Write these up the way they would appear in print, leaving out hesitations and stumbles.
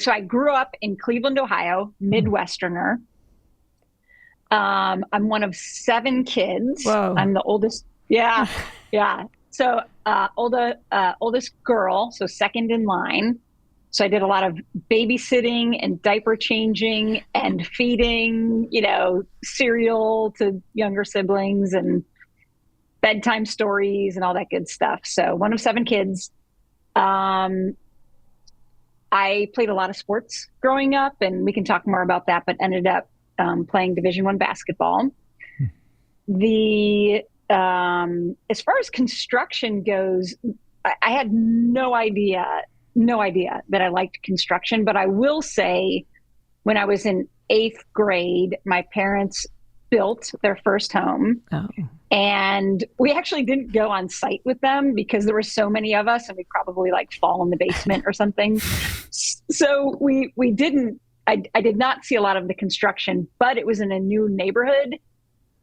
So I grew up in Cleveland, Ohio, Midwesterner. I'm one of 7 kids. Whoa. I'm the oldest. Yeah, yeah. So oldest girl, so second in line. So I did a lot of babysitting and diaper changing and feeding, cereal to younger siblings and bedtime stories and all that good stuff. So one of 7 kids. Um, I played a lot of sports growing up, and we can talk more about that, but ended up playing Division I basketball. The As far as construction goes, I had no idea that I liked construction. But I will say, when I was in 8th grade, my parents built their first home. Oh. And we actually didn't go on site with them because there were so many of us and we'd probably like fall in the basement or something. So we didn't, I did not see a lot of the construction, but it was in a new neighborhood.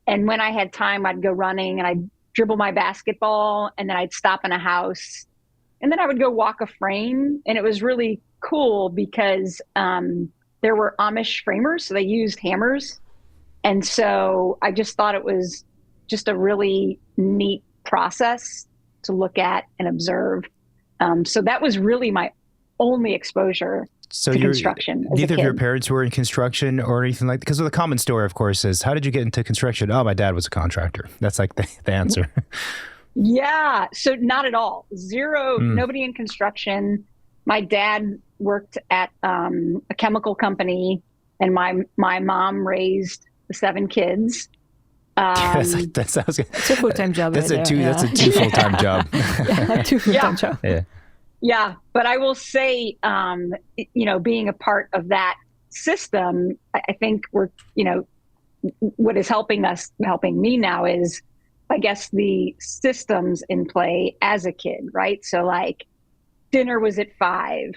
And when I had time, I'd go running and I'd dribble my basketball, and then I'd stop in a house, and then I would go walk a frame. And it was really cool because there were Amish framers, so they used hammers. And so I just thought it was just a really neat process to look at and observe. So that was really my only exposure to construction. Neither of your parents were in construction or anything like that? Because the common story, of course, is, how did you get into construction? Oh, my dad was a contractor. That's like the answer. Yeah. So not at all. Zero, nobody in construction. My dad worked at a chemical company, and my mom raised the 7 kids. That's a full-time job. That's a two full-time job. Yeah, 2 full-time job. Yeah. Yeah. But I will say, being a part of that system, I think what is helping me now is, I guess, the systems in play as a kid, right? So like, dinner was at 5.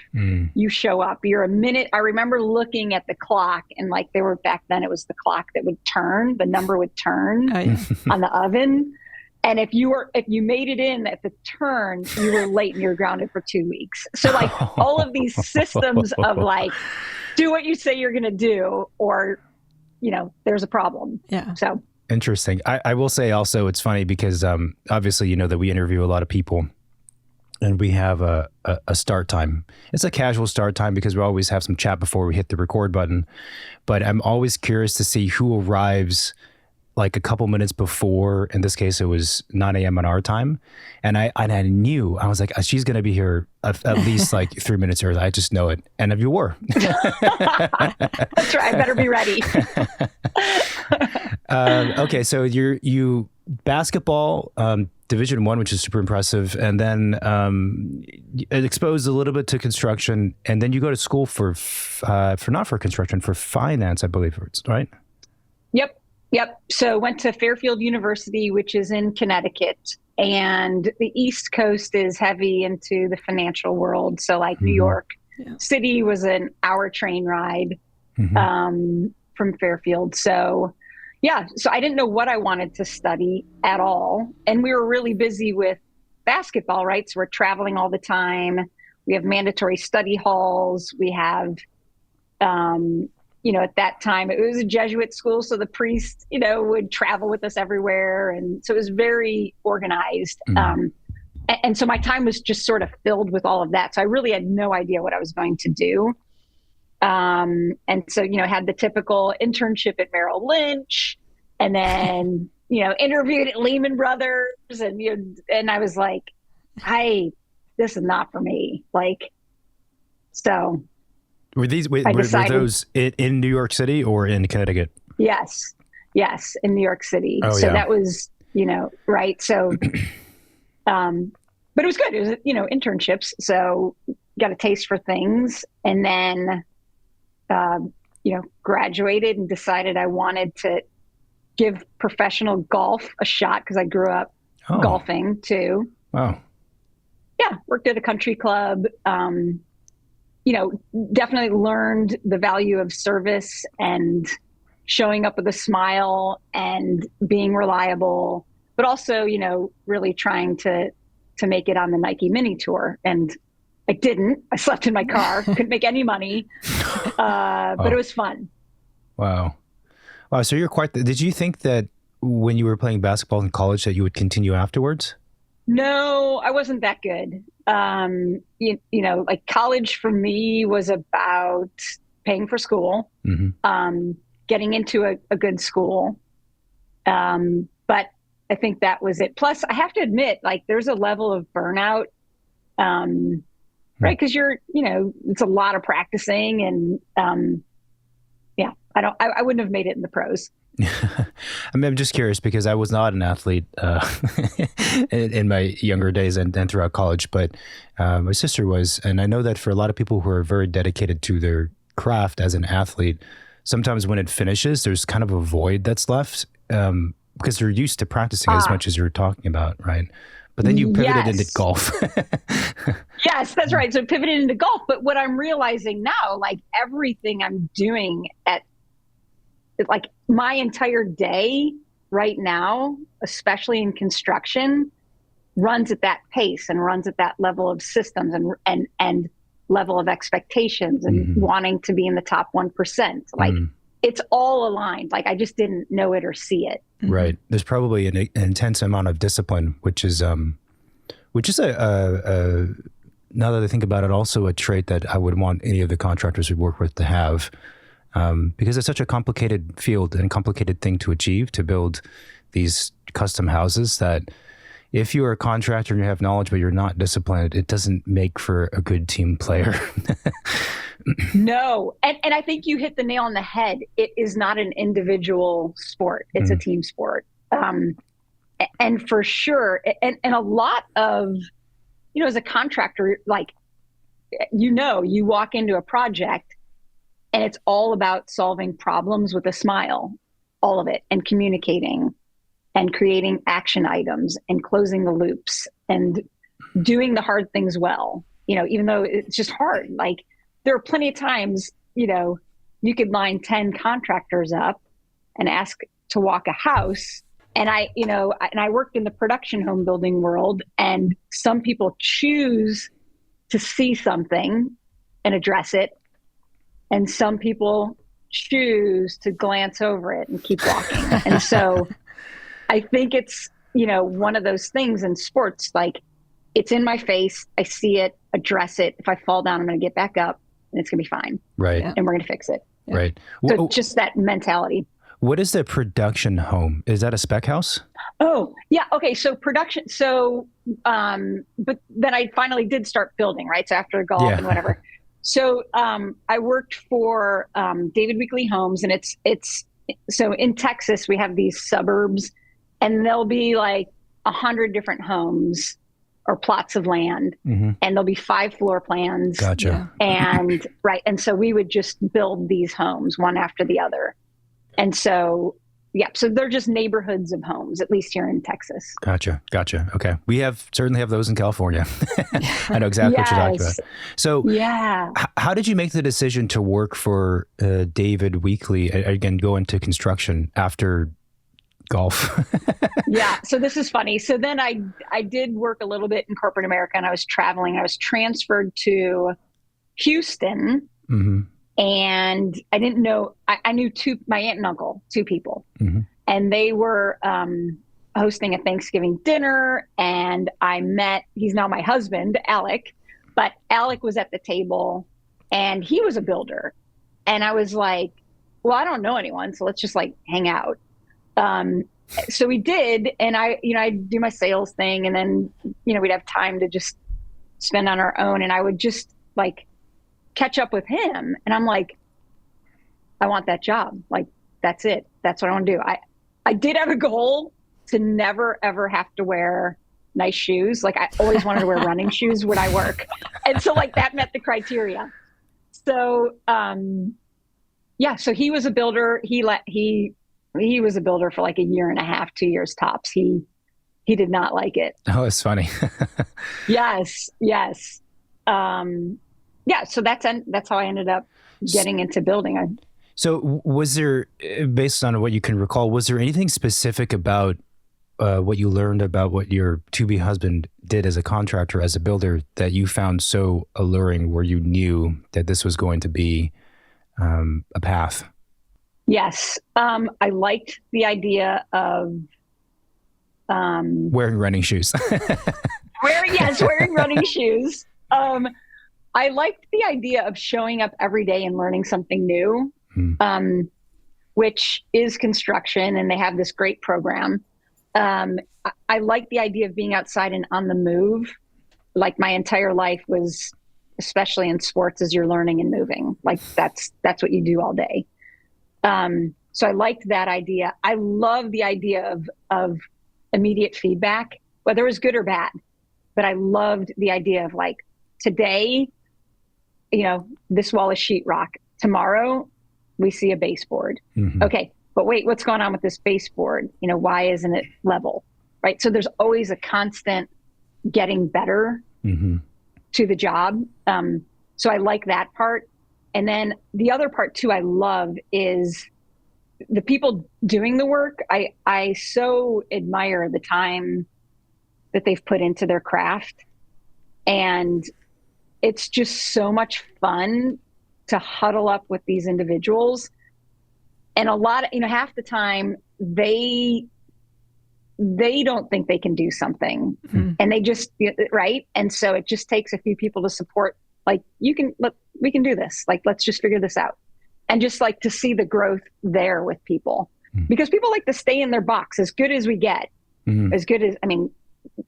You show up, you're a minute. I remember looking at the clock, and like, they were back then, it was the clock that would turn, the number would turn on the oven. And if you made it in at the turn, you were late and you were grounded for 2 weeks. So like, all of these systems of like, do what you say you're going to do, or, there's a problem. Yeah. So interesting. I will say also, it's funny because obviously, that we interview a lot of people. And we have a start time. It's a casual start time because we always have some chat before we hit the record button. But I'm always curious to see who arrives like a couple minutes before. In this case, it was 9 a.m. on our time. And I knew, I was like, she's going to be here at least like 3 minutes early. I just know it. And if you were. That's right. I better be ready. Okay. So you basketball, Division I, which is super impressive, and then exposed a little bit to construction, and then you go to school for not for construction, for finance, I believe, right? Yep. So went to Fairfield University, which is in Connecticut, and the East Coast is heavy into the financial world. So like New York City was an hour train ride from Fairfield. So I didn't know what I wanted to study at all. And we were really busy with basketball, right? So we're traveling all the time. We have mandatory study halls. We have, at that time, it was a Jesuit school. So the priest, would travel with us everywhere. And so it was very organized. And so my time was just sort of filled with all of that. So I really had no idea what I was going to do. And so, had the typical internship at Merrill Lynch, and then, interviewed at Lehman Brothers, and I was like, this is not for me. Like, so. Were those in New York City or in Connecticut? Yes, in New York City. Oh, so that was, right. So, but it was good. It was, internships. So got a taste for things, and then, graduated and decided I wanted to give professional golf a shot because I grew up golfing too. Wow. Yeah. Worked at a country club, definitely learned the value of service and showing up with a smile and being reliable, but also, really trying to make it on the Nike Mini Tour. And I didn't. I slept in my car, couldn't make any money, but it was fun. Wow. Wow. So you're did you think that when you were playing basketball in college that you would continue afterwards? No, I wasn't that good. Like college for me was about paying for school, getting into a good school. But I think that was it. Plus, I have to admit, like there's a level of burnout, right? Because it's a lot of practicing, and I wouldn't have made it in the pros. I'm just curious because I was not an athlete in my younger days and throughout college, but my sister was. And I know that for a lot of people who are very dedicated to their craft as an athlete, sometimes when it finishes, there's kind of a void that's left because they're used to practicing as much as you're talking about, right? But then you pivoted into golf. Yes, that's right. So pivoted into golf. But what I'm realizing now, like everything I'm doing like my entire day right now, especially in construction, runs at that pace and runs at that level of systems and level of expectations and wanting to be in the top 1%. Like it's all aligned. Like I just didn't know it or see it. Right. There's probably an intense amount of discipline, which is a now that I think about it, also a trait that I would want any of the contractors we work with to have. Because it's such a complicated field and complicated thing to achieve, to build these custom houses, that if you're a contractor and you have knowledge, but you're not disciplined, it doesn't make for a good team player. No. And I think you hit the nail on the head. It is not an individual sport. It's a team sport. And for sure, and a lot of, as a contractor, like, you walk into a project and it's all about solving problems with a smile, all of it, and communicating and creating action items and closing the loops and doing the hard things well, even though it's just hard. Like there are plenty of times, you could line 10 contractors up and ask to walk a house. And I worked in the production home building world, and some people choose to see something and address it. And some people choose to glance over it and keep walking. And so I think it's, one of those things in sports, like it's in my face. I see it, address it. If I fall down, I'm going to get back up and it's going to be fine. Right. And we're going to fix it. Right. So just that mentality. What is the production home? Is that a spec house? Oh, yeah. Okay. So production. So, but then I finally did start building, right? So after golf and whatever. So I worked for David Weekley Homes, and it's so in Texas we have these suburbs, and there'll be like 100 different homes or plots of land, and there'll be 5 floor plans. Gotcha. And right, and so we would just build these homes one after the other, and so so they're just neighborhoods of homes, at least here in Texas. Gotcha. Okay. We certainly have those in California. I know exactly what you're talking about. So how did you make the decision to work for David Weekley, again, go into construction after golf? So this is funny. So then I did work a little bit in corporate America, and I was traveling. I was transferred to Houston. And I didn't know, I knew my aunt and uncle, 2 people, and they were hosting a Thanksgiving dinner, and I met, he's now my husband, Alec, but Alec was at the table and he was a builder. And I was like, well, I don't know anyone, so let's just like hang out. So we did, and I'd do my sales thing, and then, we'd have time to just spend on our own. And I would just like catch up with him, and I'm like, I want that job. Like, that's it. That's what I want to do. I did have a goal to never ever have to wear nice shoes. Like I always wanted to wear running shoes when I work, and so like that met the criteria. So so he was a builder. He was a builder for like a year and a half, 2 years tops. He did not like it. Oh, it's funny. Yes. So that's how I ended up getting into building. So was there, based on what you can recall, was there anything specific about what you learned about what your to-be husband did as a contractor, as a builder, that you found so alluring, where you knew that this was going to be a path? Yes. I liked the idea of wearing running shoes. wearing running shoes. I liked the idea of showing up every day and learning something new, which is construction, and they have this great program. I like the idea of being outside and on the move. Like my entire life was, especially in sports, as you're learning and moving. Like that's what you do all day. So I liked that idea. I love the idea of immediate feedback, whether it was good or bad. But I loved the idea of like, today, this wall is sheetrock. Tomorrow, we see a baseboard. Okay, but wait, what's going on with this baseboard? Why isn't it level? Right? So there's always a constant getting better to the job. So I like that part. And then the other part too I love is the people doing the work. I so admire the time that they've put into their craft. And it's just so much fun to huddle up with these individuals. And a lot of, half the time they don't think they can do something and they just, right. And so it just takes a few people to support, like, we can do this. Like, let's just figure this out. And just like to see the growth there with people, because people like to stay in their box as good as we get, as good as,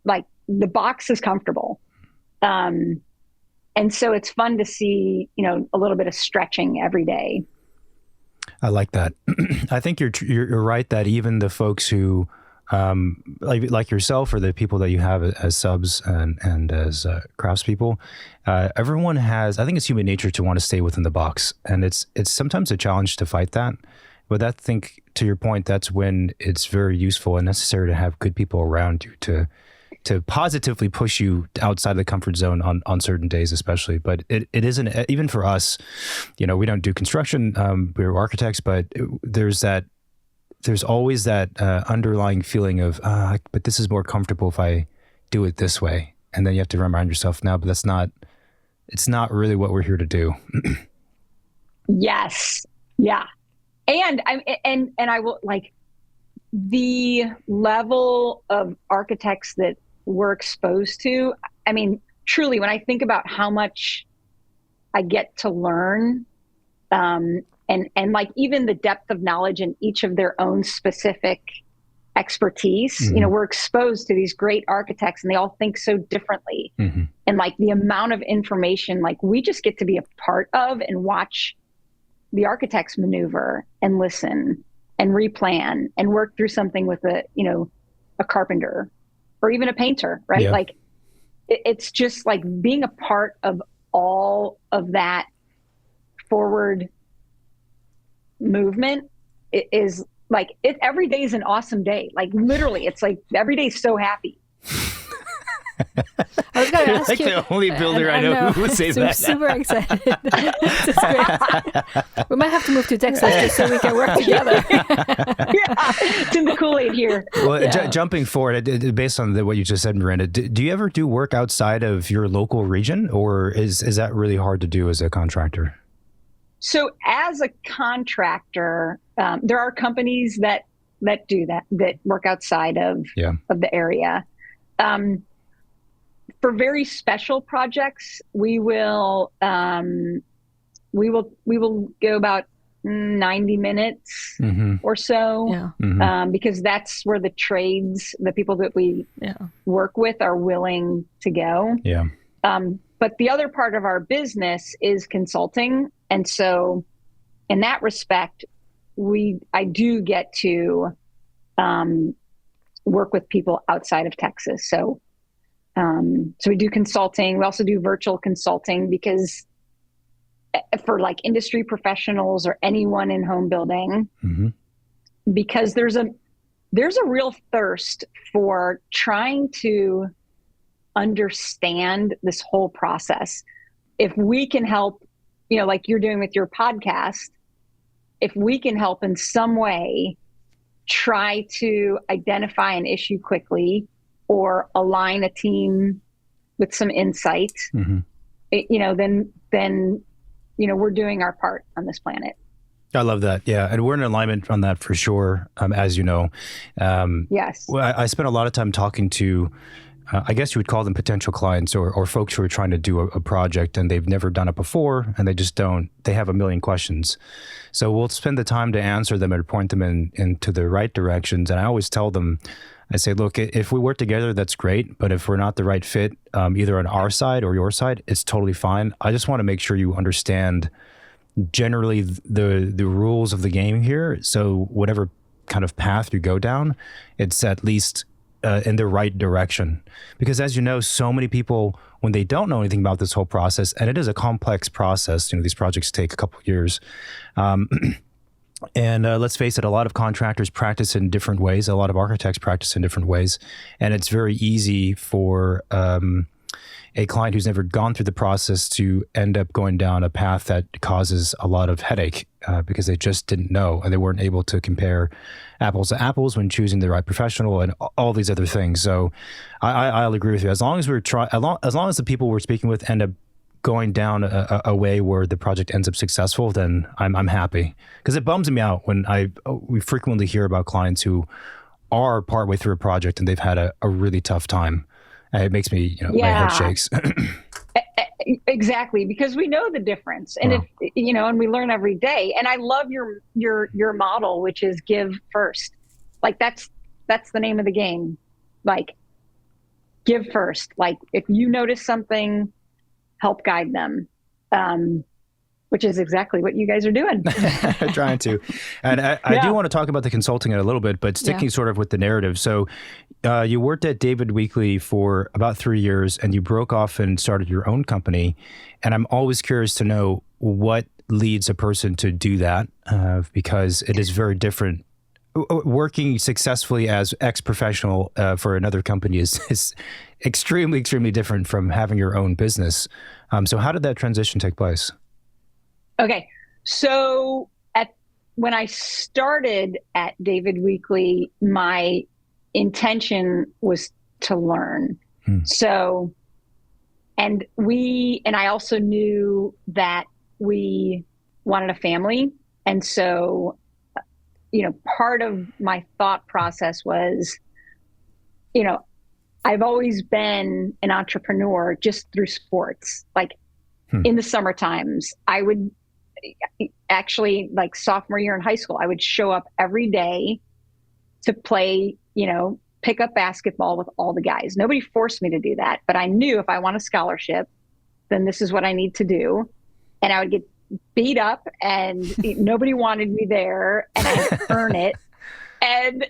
like the box is comfortable. And so it's fun to see, a little bit of stretching every day. I like that. I think you're right that even the folks who, like yourself, or the people that you have as subs and as craftspeople, everyone has. I think it's human nature to want to stay within the box, and it's sometimes a challenge to fight that. But I think, to your point, that's when it's very useful and necessary to have good people around you to positively push you outside the comfort zone on certain days, especially. But it isn't, even for us, we don't do construction, we're architects, but there's always that underlying feeling of, but this is more comfortable if I do it this way. And then you have to remind yourself, no, but it's not really what we're here to do. Yes. Yeah. And I will, like, the level of architects that we're exposed to, truly, when I think about how much I get to learn, and like even the depth of knowledge in each of their own specific expertise, we're exposed to these great architects and they all think so differently. And like the amount of information, like we just get to be a part of and watch the architects maneuver and listen and replan and work through something with a carpenter or even a painter, right? Yeah. Like it's just like being a part of all of that forward movement. It is like, every day is an awesome day. Like literally, it's like every day is so happy. I was going to ask like you. The only builder I know who would say that. I'm super excited. This is great. We might have to move to Texas just so we can work together. It's in the Kool-Aid here. Well, jumping forward, based on what you just said, Miranda, do you ever do work outside of your local region, or is that really hard to do as a contractor? So as a contractor, there are companies that do that work outside of the area. For very special projects, we will go about 90 minutes or so, because that's where the trades, the people that we work with, are willing to go. Yeah. But the other part of our business is consulting, and so in that respect, I do get to work with people outside of Texas. So we do consulting. We also do virtual consulting, because for like industry professionals or anyone in home building, because there's a real thirst for trying to understand this whole process. If we can help, like you're doing with your podcast, if we can help in some way try to identify an issue quickly or align a team with some insight, then we're doing our part on this planet. I love that. Yeah. And we're in alignment on that for sure. As you know, yes. Well, I spent a lot of time talking to, I guess you would call them potential clients or folks who are trying to do a project and they've never done it before and they have a million questions. So we'll spend the time to answer them and point them into the right directions. And I always tell them, I say, look, if we work together, that's great. But if we're not the right fit, either on our side or your side, it's totally fine. I just want to make sure you understand generally the rules of the game here. So whatever kind of path you go down, it's at least in the right direction. Because as you know, so many people, when they don't know anything about this whole process, and it is a complex process, these projects take a couple of years. And let's face it, a lot of contractors practice in different ways. A lot of architects practice in different ways. And it's very easy for a client who's never gone through the process to end up going down a path that causes a lot of headache because they just didn't know and they weren't able to compare apples to apples when choosing the right professional and all these other things. So I'll agree with you. As long as as long as the people we're speaking with end up going down a way where the project ends up successful, then I'm happy. Because it bums me out when we frequently hear about clients who are partway through a project and they've had a really tough time. It makes me, my head shakes. Exactly, because we know the difference, and if and we learn every day. And I love your model, which is give first. Like that's the name of the game. Like give first. Like if you notice something, help guide them, which is exactly what you guys are doing. Trying to. And I do want to talk about the consulting in a little bit, but sticking sort of with the narrative. So you worked at David Weekley for about 3 years and you broke off and started your own company. And I'm always curious to know what leads a person to do that because it is very different. Working successfully as ex-professional for another company is extremely, extremely different from having your own business. So how did that transition take place? Okay. So when I started at David Weekley, my intention was to learn. So, and I also knew that we wanted a family. And so, part of my thought process was, I've always been an entrepreneur just through sports. Like in the summer times, I would actually, like sophomore year in high school, I would show up every day to play, pick up basketball with all the guys. Nobody forced me to do that, but I knew if I want a scholarship, then this is what I need to do. And I would get beat up and nobody wanted me there and I had to earn it. And,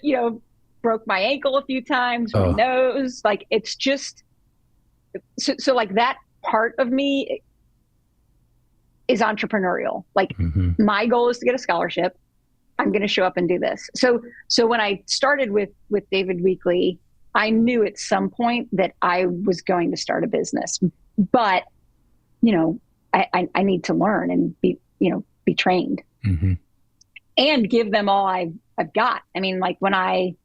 broke my ankle a few times, my nose, like it's just, so like that part of me is entrepreneurial. Like my goal is to get a scholarship. I'm going to show up and do this. So when I started with David Weekley, I knew at some point that I was going to start a business, but, I need to learn and be trained and give them all I've got. I mean, like when I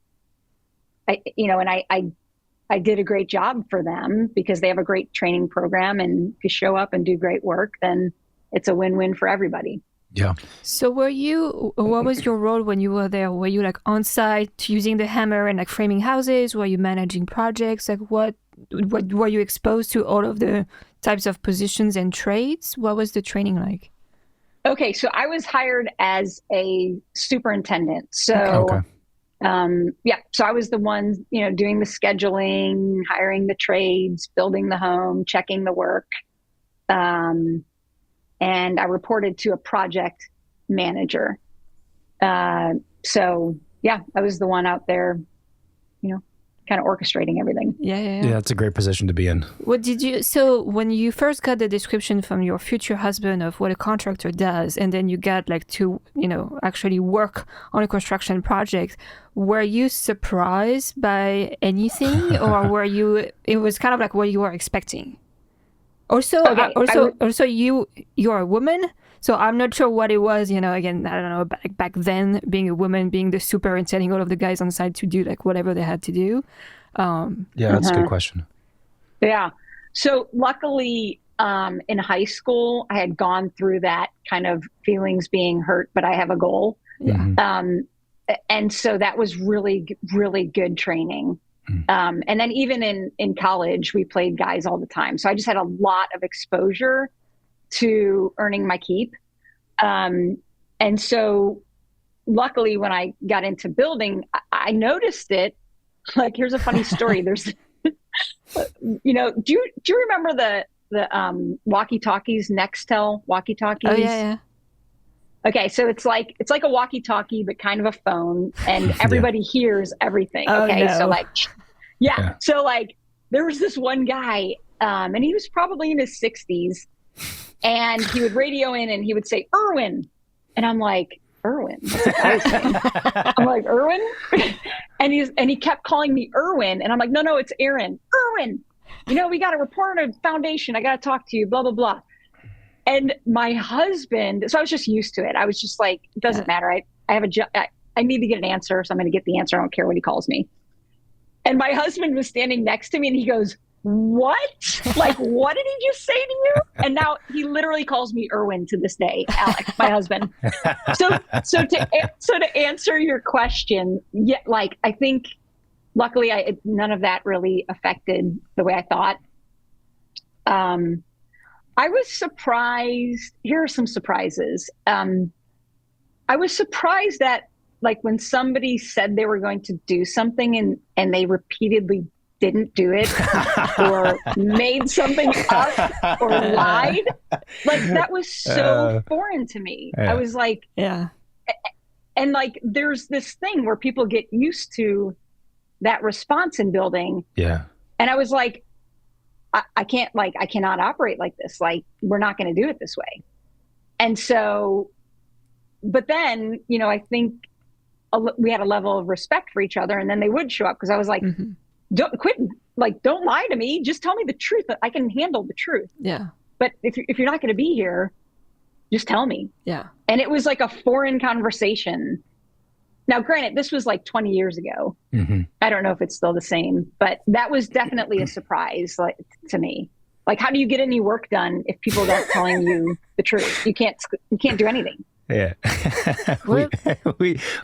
did a great job for them because they have a great training program, and if you show up and do great work, then it's a win-win for everybody. Yeah. So what was your role when you were there? Were you like on site using the hammer and like framing houses? Were you managing projects? Like what were you exposed to all of the types of positions and trades? What was the training like? Okay. So I was hired as a superintendent. So, so I was the one, doing the scheduling, hiring the trades, building the home, checking the work. And I reported to a project manager. I was the one out there, kind of orchestrating everything. Yeah, that's a great position to be in. So when you first got the description from your future husband of what a contractor does, and then you got like to, actually work on a construction project, were you surprised by anything or it was kind of like what you were expecting? Also, you're a woman, So I'm not sure what it was, again, I don't know, back then, being a woman, being the super and telling all of the guys on site to do like whatever they had to do. Yeah, that's a good question. Yeah. So luckily, in high school, I had gone through that kind of feelings being hurt, but I have a goal. Yeah. And so that was really, really good training. And then even in college, we played guys all the time. So I just had a lot of exposure to earning my keep. And so luckily when I got into building, I noticed it. Like, here's a funny story. There's, do you remember the walkie-talkies, Nextel walkie-talkies? Oh, yeah. Okay, so it's like a walkie-talkie, but kind of a phone, and everybody hears everything. Okay, no. So so like there was this one guy, and he was probably in his 60s, and he would radio in and he would say, "Irwin," and I'm like, "Irwin?" What's that guy's name? I'm like, "Irwin," and he kept calling me Irwin, and I'm like, "No, it's Erin. Irwin. We got to report on a foundation. I got to talk to you. Blah blah blah." And my husband, so I was just used to it. I was just like, it doesn't matter. I have a job. I need to get an answer, so I'm going to get the answer. I don't care what he calls me. And my husband was standing next to me, and he goes, "What? Like, what did he just say to you?" And now he literally calls me Irwin to this day, Alex, my husband. So to answer your question, yeah, like I think, luckily, none of that really affected the way I thought. I was surprised. Here are some surprises. I was surprised that, like, when somebody said they were going to do something and they repeatedly didn't do it or made something up or lied, like that was so foreign to me. I was like, yeah. And like, there's this thing where people get used to that response in building. Yeah. And I was like, I cannot operate like this. Like, we're not going to do it this way. And so, but then, I think we had a level of respect for each other, and then they would show up because I was like, don't lie to me. Just tell me the truth. I can handle the truth. Yeah. But if you're not going to be here, just tell me. Yeah. And it was like a foreign conversation. Now, granted, this was like 20 years ago. Mm-hmm. I don't know if it's still the same, but that was definitely a surprise, like, to me. Like, how do you get any work done if people aren't telling you the truth? You can't do anything. Yeah.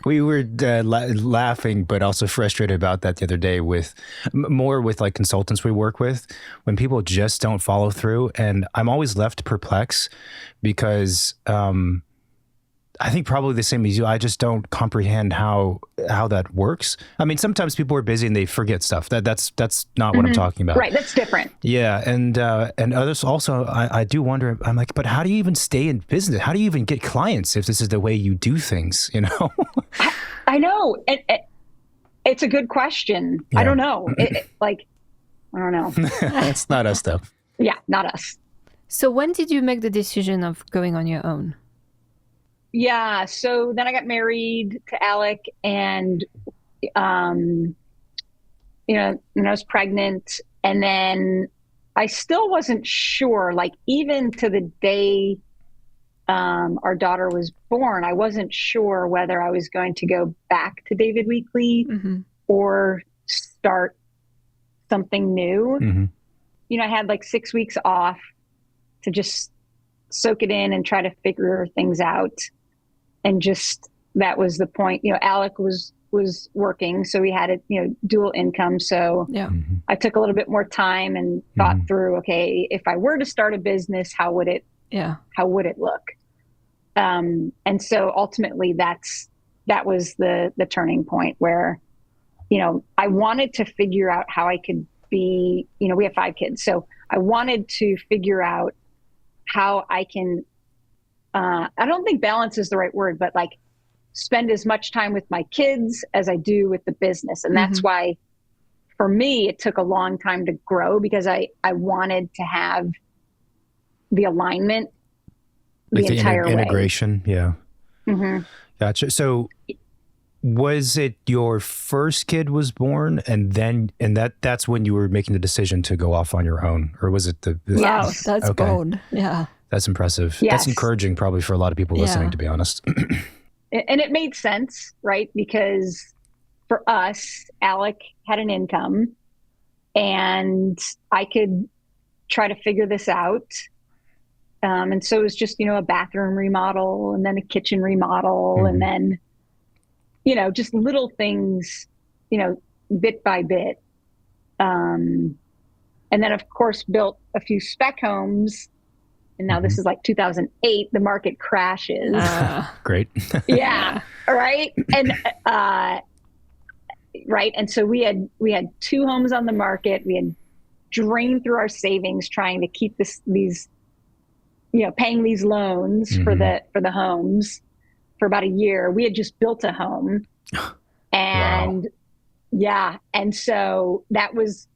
we were laughing, but also frustrated about that the other day with like consultants we work with, when people just don't follow through. And I'm always left perplexed because, I think probably the same as you. I just don't comprehend how that works. I mean, sometimes people are busy and they forget stuff. That's not what I'm talking about. Right. That's different. Yeah. And others also, I do wonder, I'm like, but how do you even stay in business? How do you even get clients if this is the way you do things, I know. It's a good question. Yeah. I don't know. I don't know. It's not us though. Yeah. Not us. So when did you make the decision of going on your own? Yeah. So then I got married to Alec, and, and I was pregnant, and then I still wasn't sure, like, even to the day, our daughter was born, I wasn't sure whether I was going to go back to David Weekly or start something new. Mm-hmm. I had like 6 weeks off to just soak it in and try to figure things out. And just, that was the point. Alec was working, so we had a dual income. So yeah. I took a little bit more time and thought through, okay, if I were to start a business, how would it look? And so ultimately that was the turning point where, I wanted to figure out how I could be, we have 5 kids. So I wanted to figure out how I can, I don't think balance is the right word, but like spend as much time with my kids as I do with the business. And that's why, for me, it took a long time to grow, because I wanted to have the alignment like the entire way. Integration. Yeah. Mm-hmm. Gotcha. So was it your first kid was born and that's when you were making the decision to go off on your own, or was it Wow, that's okay. bold. Yeah. That's impressive. Yes. That's encouraging probably for a lot of people listening, to be honest. And it made sense, right? Because for us, Alec had an income and I could try to figure this out. And so it was just, a bathroom remodel and then a kitchen remodel and then, just little things, bit by bit. And then of course built a few spec homes. And now this is like 2008, the market crashes. Great. Yeah. Right. And, right. And so we had 2 homes on the market. We had drained through our savings trying to keep these, paying these loans for the homes for about a year. We had just built a home and and so that was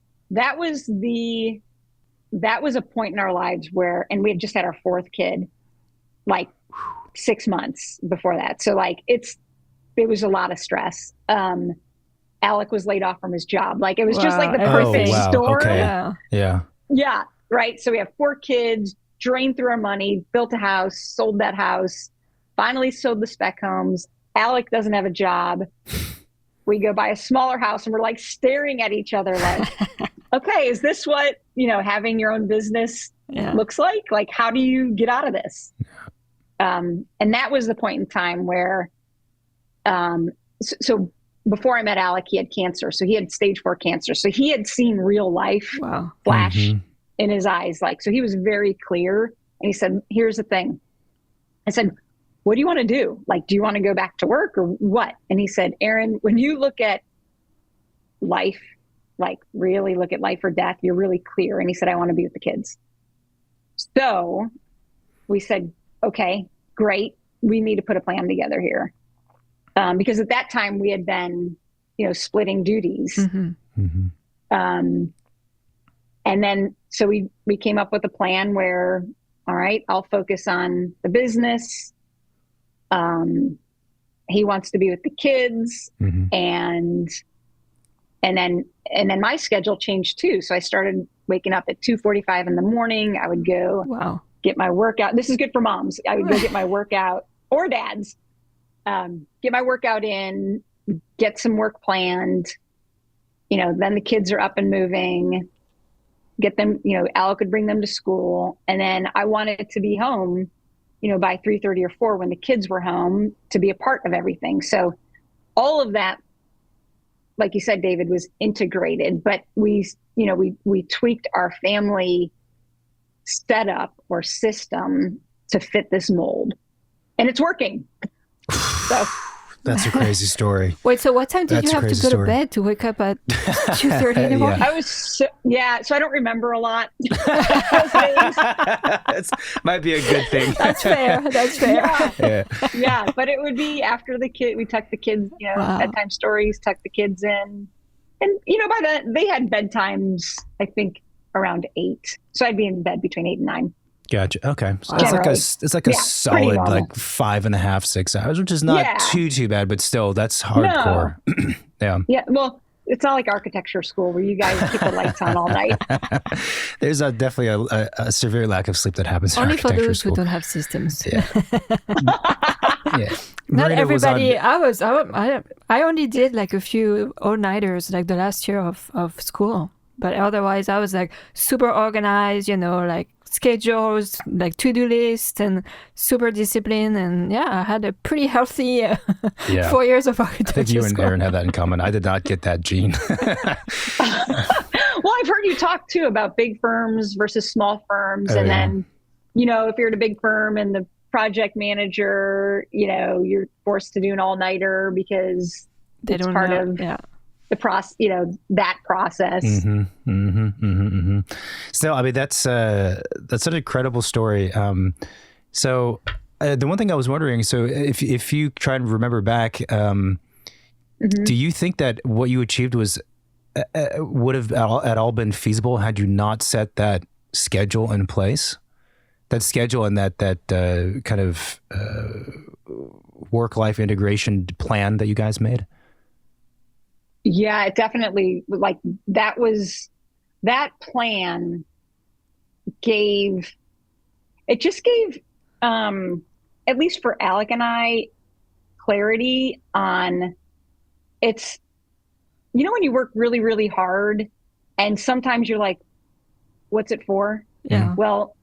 a point in our lives where, and we had just had our 4th kid, like 6 months before that. So like it was a lot of stress. Alec was laid off from his job. Like it was just like the perfect storm. Okay. Yeah. Yeah. Right. So we have 4 kids, drained through our money, built a house, sold that house, finally sold the spec homes. Alec doesn't have a job. We go buy a smaller house and we're like staring at each other like, okay, is this what, having your own business looks like? Like, how do you get out of this? And that was the point in time where, so before I met Alec, he had cancer. So he had stage 4 cancer. So he had seen real life flash in his eyes. Like, so he was very clear. And he said, here's the thing. I said, what do you want to do? Like, do you want to go back to work or what? And he said, Erin, when you look at life, like really look at life or death, you're really clear. And he said, I want to be with the kids. So we said, okay, great. We need to put a plan together here. Because at that time we had been, splitting duties. And then, so we came up with a plan where, all right, I'll focus on the business. He wants to be with the kids and then my schedule changed too. So I started waking up at 2:45 in the morning. I would go get my workout. This is good for moms. I would go get my workout or dads, get my workout in, get some work planned. Then the kids are up and moving, get them, Alec could bring them to school. And then I wanted to be home, by 3:30 or 4 when the kids were home to be a part of everything. So all of that, like you said, David, was integrated, but we tweaked our family setup or system to fit this mold and it's working. So that's a crazy story. Wait, so what time did you have to go to bed to wake up at 2:30 in the morning? I was so I don't remember a lot. That might be a good thing. That's fair. Yeah, but it would be after we tucked the kids, bedtime stories, tucked the kids in. And, by then they had bedtimes, I think around 8. So I'd be in bed between 8 and 9. Gotcha. Okay. So it's like a solid like 5.5, 6 hours, which is not too bad, but still that's hardcore. No. Yeah. Well, it's not like architecture school where you guys keep the lights on all night. There's definitely a severe lack of sleep that happens only in architecture for those school. who don't have systems. Yeah. Not everybody. I only did like a few all-nighters like the last year of school, but otherwise I was like super organized, like schedules, like to-do list, and super disciplined. And I had a pretty healthy 4 years of architecture. I think you and school. Erin have that in common. I did not get that gene. Well, I've heard you talk too about big firms versus small firms. Then, if you're at a big firm and the project manager, you're forced to do an all-nighter because it's part of the process, that process. So, I mean, that's such an incredible story. So the one thing I was wondering, so if you try and remember back, do you think that what you achieved would have at all been feasible had you not set that schedule in place? That schedule and that kind of work-life integration plan that you guys made? Yeah, it definitely, like that plan gave it just gave, at least for Alec and I, clarity on it's, when you work really, really hard and sometimes you're like, what's it for? Yeah. Well,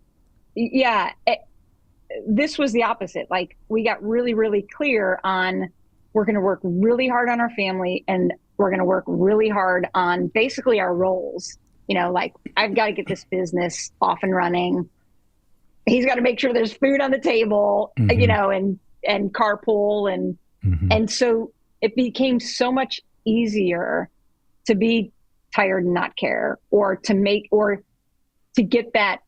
yeah, this was the opposite. Like we got really, really clear on we're going to work really hard on our family and we're going to work really hard on basically our roles. Like I've got to get this business off and running. He's got to make sure there's food on the table, and carpool. And so it became so much easier to be tired and not care, or to get that,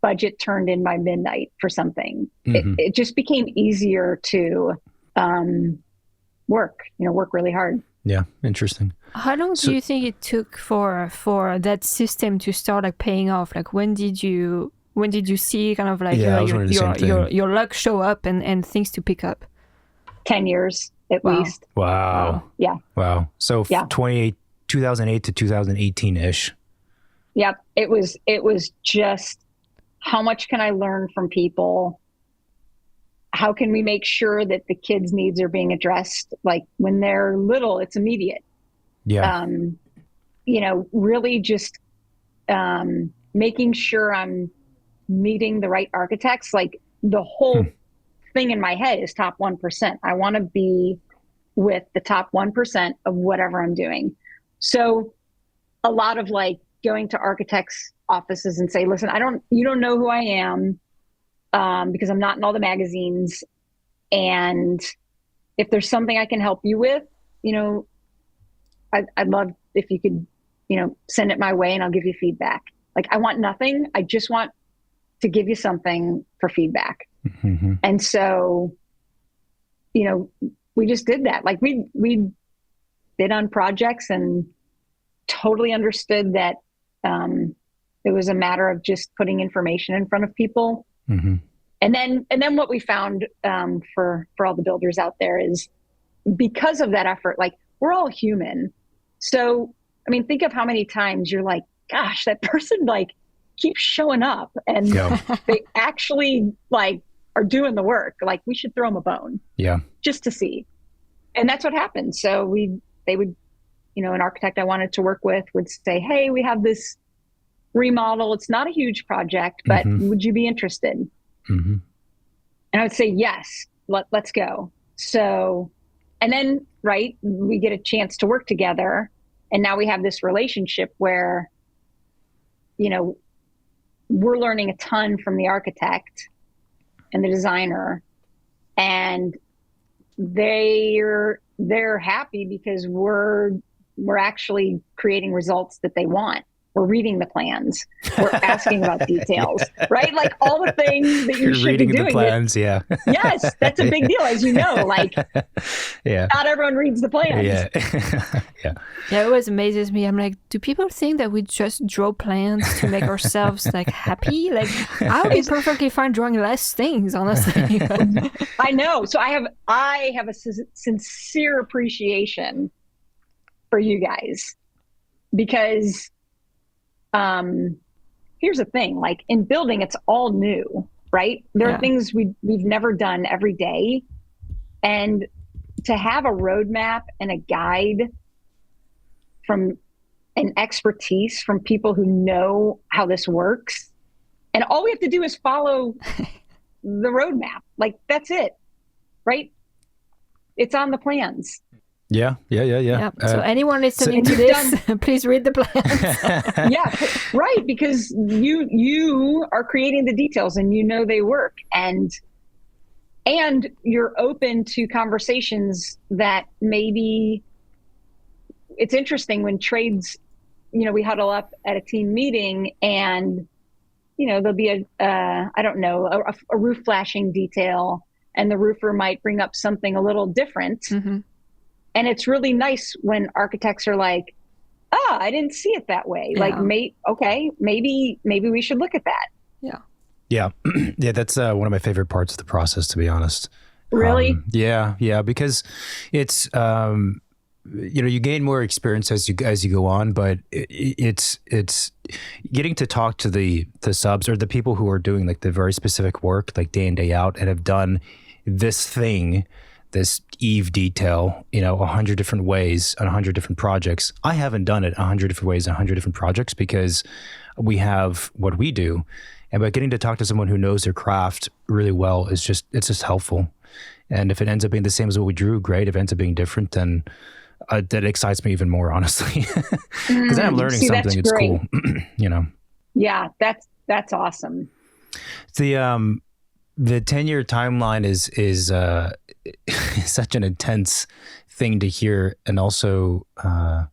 budget turned in by midnight for something. It just became easier to work really hard. Yeah. Interesting. How long do you think it took for that system to start like paying off? Like when did you see kind of like your luck show up and things to pick up? 10 years at least. Wow. Yeah. Wow. So 2008 to 2018-ish. Yep. It was just, how much can I learn from people? How can we make sure that the kids' needs are being addressed? Like when they're little, it's immediate. Yeah. Really just making sure I'm meeting the right architects. Like the whole thing in my head is top 1%. I want to be with the top 1% of whatever I'm doing. So a lot of like going to architects' offices and say, listen, you don't know who I am because I'm not in all the magazines. And if there's something I can help you with, I'd love if you could, send it my way and I'll give you feedback. Like I want nothing. I just want to give you something for feedback. Mm-hmm. And so, we just did that. Like we bid on projects and totally understood that it was a matter of just putting information in front of people. Mm-hmm. And then what we found for all the builders out there is because of that effort, like we're all human. So, I mean, think of how many times you're like, gosh, that person like keeps showing up and they actually like are doing the work. Like we should throw them a bone just to see. And that's what happened. So they would, an architect I wanted to work with would say, hey, we have this remodel. It's not a huge project, but would you be interested? Mm-hmm. And I would say, yes, let's go. So, and then, we get a chance to work together. And now we have this relationship where, we're learning a ton from the architect and the designer, and they're happy because we're actually creating results that they want. We're reading the plans. We're asking about details, right? Like all the things that you should be doing. The plans, yeah. Yes, that's a big deal, as you know. Like, not everyone reads the plans. Yeah. It always amazes me. I'm like, do people think that we just draw plans to make ourselves like happy? Like, I would be perfectly fine drawing less things, honestly. I know. So I have a sincere appreciation for you guys because. Here's the thing, like in building, it's all new, right? There are things we've never done every day. And to have a roadmap and a guide from an expertise from people who know how this works. And all we have to do is follow the roadmap. Like that's it, right? It's on the plans. Yeah. So anyone listening to this, please read the plans. Yeah, right. Because you are creating the details and they work, and you're open to conversations that maybe it's interesting when trades, we huddle up at a team meeting and, there'll be a roof flashing detail and the roofer might bring up something a little different. Mm-hmm. And it's really nice when architects are like, I didn't see it that way. Yeah. Like, maybe we should look at that. Yeah. Yeah. Yeah. That's one of my favorite parts of the process, to be honest. Really? Yeah. Because it's, you gain more experience as you go on, but it's getting to talk to the subs or the people who are doing like the very specific work, like day in, day out, and have done this thing, this Eve detail, 100 different ways on 100 different projects. I haven't done it 100 different ways on 100 different projects because we have what we do. And by getting to talk to someone who knows their craft really well it's just helpful. And if it ends up being the same as what we drew, great. If it ends up being different, then that excites me even more, honestly, because then I'm learning something. It's great. Cool, Yeah, that's awesome. The 10-year timeline is such an intense thing to hear, and also I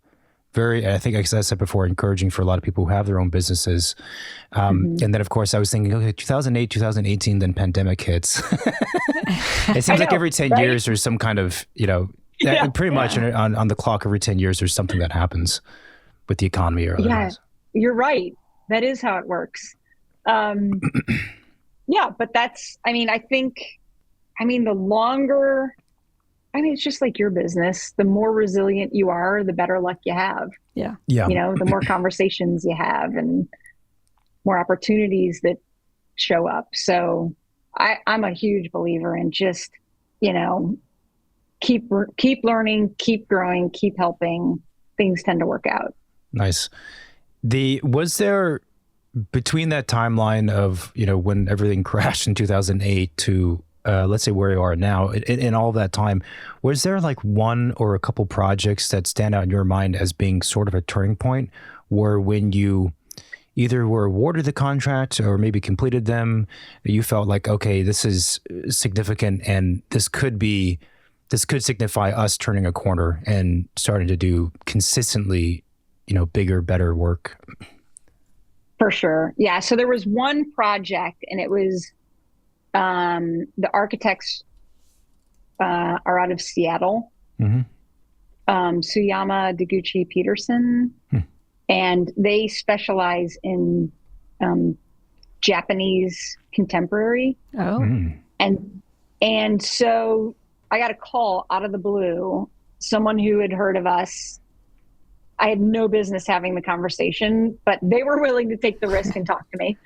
think, like I said before, encouraging for a lot of people who have their own businesses. And then, of course, I was thinking, okay, 2008, 2018, then pandemic hits. It seems like every 10 years there's some kind of, pretty much on the clock, every 10 years there's something that happens with the economy or otherwise. Yeah, you're right. That is how it works. Yeah, but the longer, it's just like your business, the more resilient you are, the better luck you have. Yeah. The more conversations you have and more opportunities that show up. So I'm a huge believer in just, keep learning, keep growing, keep helping. Things tend to work out. Nice. Was there, between that timeline of, when everything crashed in 2008 to let's say where you are now, in all that time, was there like one or a couple projects that stand out in your mind as being sort of a turning point, where when you either were awarded the contract or maybe completed them, you felt like, okay, this is significant and this could signify us turning a corner and starting to do consistently, bigger, better work? For sure. Yeah. So there was one project, and it was the architects are out of Seattle, Suyama Deguchi Peterson, and they specialize in Japanese contemporary. Oh. And so I got a call out of the blue, someone who had heard of us. I had no business having the conversation, but they were willing to take the risk and talk to me.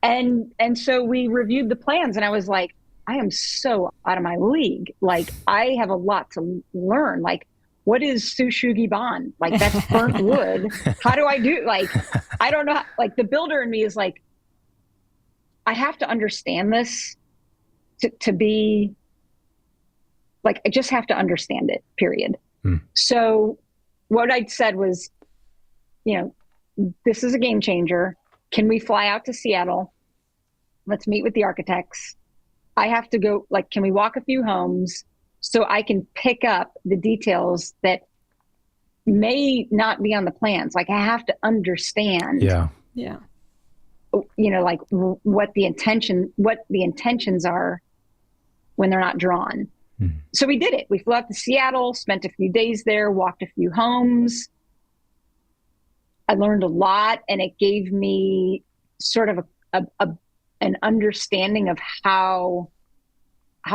And so we reviewed the plans, and I was like, I am so out of my league. Like, I have a lot to learn. Like, what is Sushugiban? Like, that's burnt wood. How do I do? Like, I don't know. Like, the builder in me is like, I have to understand this to be like, I just have to understand it, period. So what I said was, this is a game changer. Can we fly out to Seattle? Let's meet with the architects. I have to go, can we walk a few homes so I can pick up the details that may not be on the plans? Like, I have to understand. Yeah. What the intentions are when they're not drawn. So we did it. We flew out to Seattle, spent a few days there, walked a few homes. I learned a lot, and it gave me sort of an understanding of how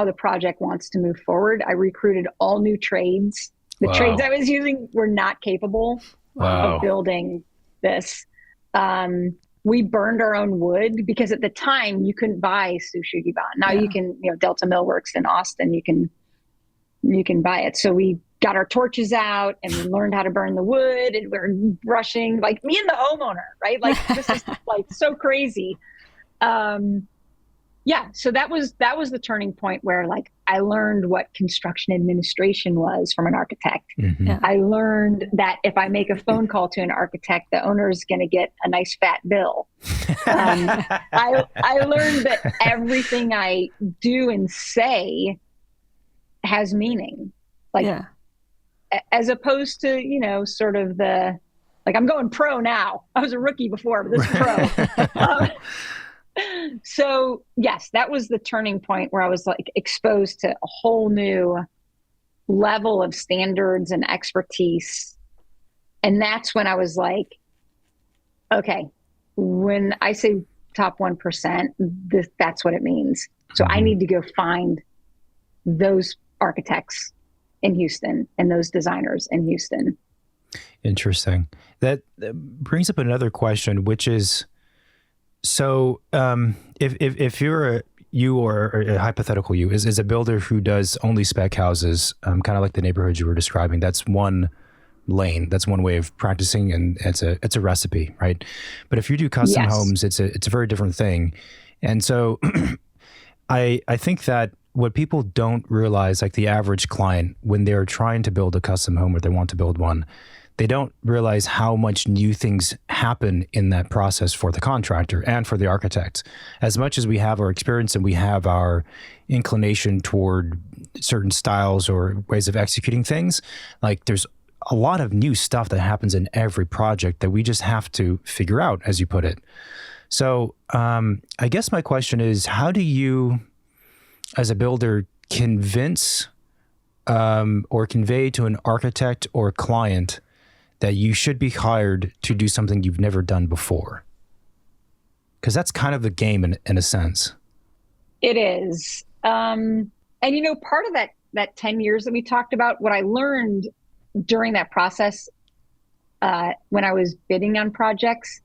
the project wants to move forward. I recruited all new trades. The trades I was using were not capable of building this. We burned our own wood because at the time you couldn't buy Sushugiban. Now you can, Delta Millworks in Austin, you can buy it. So we got our torches out and we learned how to burn the wood, and we're brushing, like me and the homeowner, right? Like, this is like so crazy. So that was the turning point where, like, I learned what construction administration was from an architect. I learned that if I make a phone call to an architect, the owner is going to get a nice fat bill. I learned that everything I do and say has meaning. As opposed to, sort of I'm going pro now. I was a rookie before, but this is pro. So yes, that was the turning point where I was like exposed to a whole new level of standards and expertise. And that's when I was like, okay, when I say top 1%, that's what it means. So I need to go find those architects in Houston and those designers in Houston. Interesting. That brings up another question, which is, so if you or a hypothetical you is a builder who does only spec houses, kind of like the neighborhood you were describing, that's one lane, that's one way of practicing, and it's a recipe, right? But if you do custom homes, it's a very different thing. And so I think that what people don't realize, like the average client, when they're trying to build a custom home or they want to build one, they don't realize how much new things happen in that process for the contractor and for the architect. As much as we have our experience and we have our inclination toward certain styles or ways of executing things, like there's a lot of new stuff that happens in every project that we just have to figure out, as you put it. So I guess my question is, how do you, as a builder, convince or convey to an architect or client that you should be hired to do something you've never done before? Because that's kind of the game in a sense. It is. And, part of that 10 years that we talked about, what I learned during that process, when I was bidding on projects,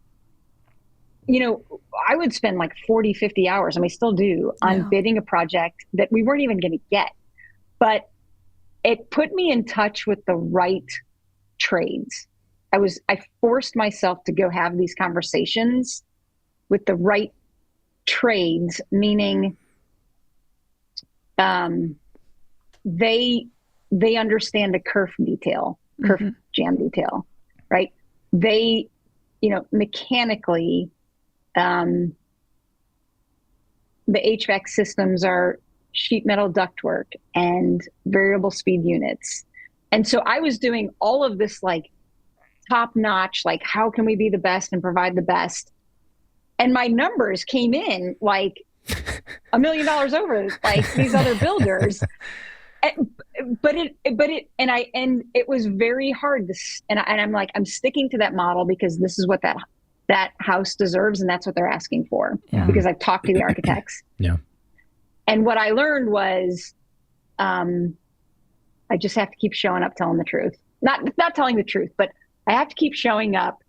I would spend like 40, 50 hours, and we still do, on bidding a project that we weren't even going to get. But it put me in touch with the right trades. I forced myself to go have these conversations with the right trades, meaning they understand a kerf detail, kerf jam detail, right? They, mechanically, the HVAC systems are sheet metal ductwork and variable speed units. And so I was doing all of this like top notch, like how can we be the best and provide the best? And my numbers came in like $1 million over like these other builders. But it was very hard to, and I'm like, I'm sticking to that model because this is what that house deserves. And that's what they're asking for, because I've talked to the architects. Yeah. And what I learned was, I just have to keep showing up, telling the truth, not telling the truth, but I have to keep showing up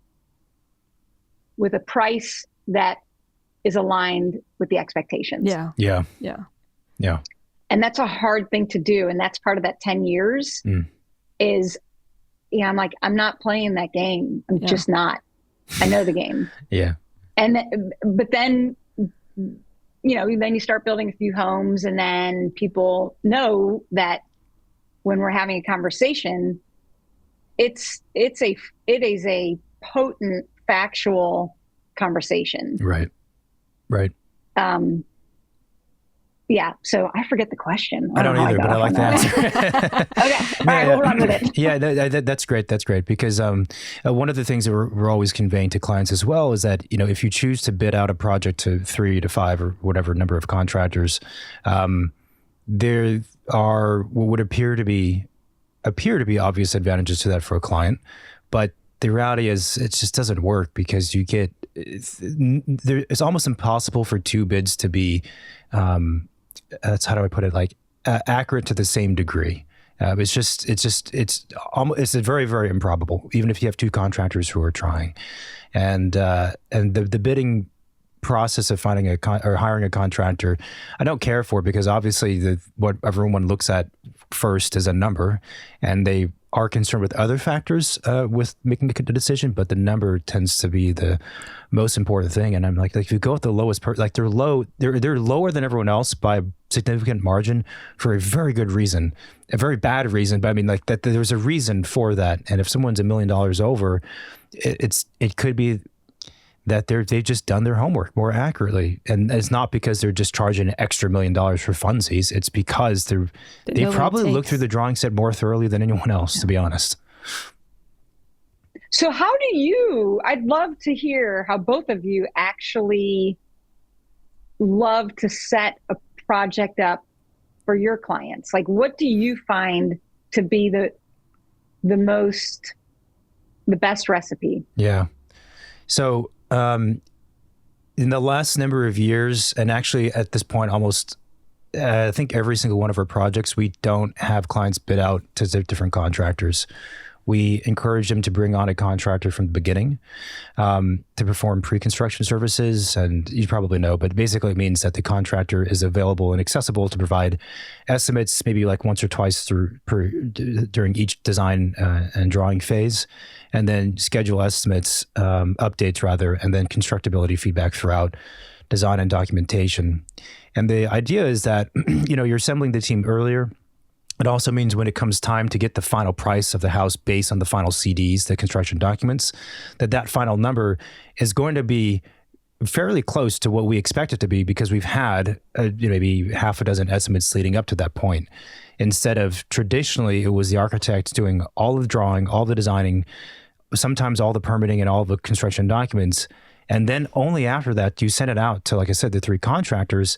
with a price that is aligned with the expectations. Yeah. And that's a hard thing to do. And that's part of that 10 years is, I'm like, I'm not playing that game. I'm just not. I know the game. Yeah. But then, then you start building a few homes, and then people know that when we're having a conversation, it is a potent, factual conversation. Right. Yeah. So I forget the question. I don't either, but I like the answer. Okay. All right. We'll run with it. Yeah. That's great. That's great. Because one of the things that we're always conveying to clients as well is that, if you choose to bid out a project to 3 to 5 or whatever number of contractors, there are what would appear to be obvious advantages to that for a client. But the reality is it just doesn't work, because it's almost impossible for two bids to be, that's, how do I put it? Like accurate to the same degree. It's very, very improbable, even if you have two contractors who are trying. And the bidding process of finding or hiring a contractor, I don't care for, because obviously what everyone looks at first is a number, and they are concerned with other factors with making a decision, but the number tends to be the most important thing. And I'm like if you go with the lowest they're lower than everyone else by a significant margin for a very good reason, a very bad reason, but I mean that there's a reason for that. And if someone's $1 million over, it could be that they've just done their homework more accurately. And it's not because they're just charging an extra $1 million for funsies. It's because they probably looked through the drawing set more thoroughly than anyone else, to be honest. So I'd love to hear how both of you actually love to set a project up for your clients. Like, what do you find to be the best recipe? Yeah. So, in the last number of years, and actually at this point, almost I think every single one of our projects, we don't have clients bid out to different contractors. We encourage them to bring on a contractor from the beginning to perform pre-construction services. And you probably know, but basically it means that the contractor is available and accessible to provide estimates maybe like once or twice during each design and drawing phase, and then schedule estimates, updates rather, and then constructability feedback throughout design and documentation. And the idea is that, you're assembling the team earlier. It also means when it comes time to get the final price of the house based on the final CDs, the construction documents, that final number is going to be fairly close to what we expect it to be, because we've had maybe half a dozen estimates leading up to that point. Instead of traditionally, it was the architect doing all of the drawing, all the designing, sometimes all the permitting and all the construction documents. And then only after that, you send it out to, like I said, the 3 contractors.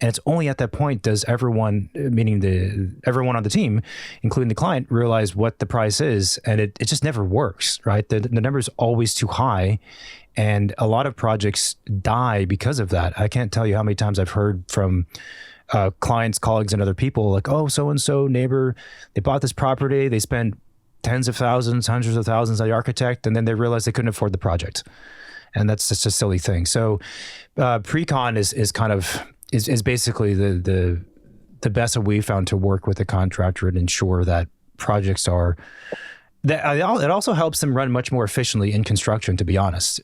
And it's only at that point does everyone, meaning everyone on the team, including the client, realize what the price is. And it just never works, right? The number is always too high. And a lot of projects die because of that. I can't tell you how many times I've heard from clients, colleagues, and other people like, oh, so-and-so neighbor, they bought this property, they spent tens of thousands, hundreds of thousands on the architect, and then they realized they couldn't afford the project. And that's just a silly thing. So pre-con is kind of... is basically the best that we found to work with a contractor and ensure that projects are that. It also helps them run much more efficiently in construction, to be honest,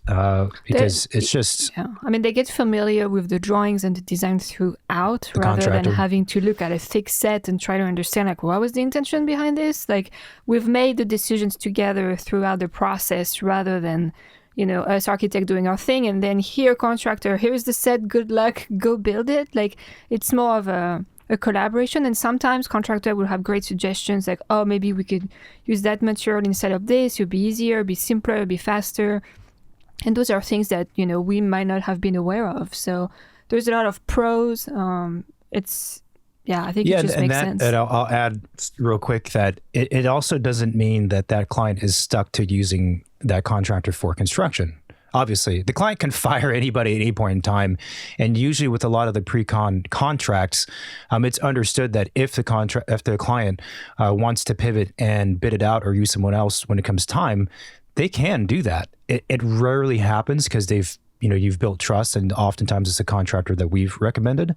because it's just. Yeah. I mean, they get familiar with the drawings and the design throughout, rather than having to look at a thick set and try to understand, like, what was the intention behind this? Like, we've made the decisions together throughout the process, rather than, us architect doing our thing, and then here, contractor, here's the set, good luck, go build it. Like, it's more of a collaboration. And sometimes contractor will have great suggestions, like, oh, maybe we could use that material instead of this. It'll be easier, be simpler, be faster. And those are things that, we might not have been aware of. So there's a lot of pros. I think it just makes sense. And I'll add real quick that it also doesn't mean that client is stuck to using that contractor for construction. Obviously, the client can fire anybody at any point in time. And usually with a lot of the pre-con contracts, it's understood that if the client wants to pivot and bid it out or use someone else when it comes time, they can do that. It rarely happens because you've built trust, and oftentimes it's a contractor that we've recommended.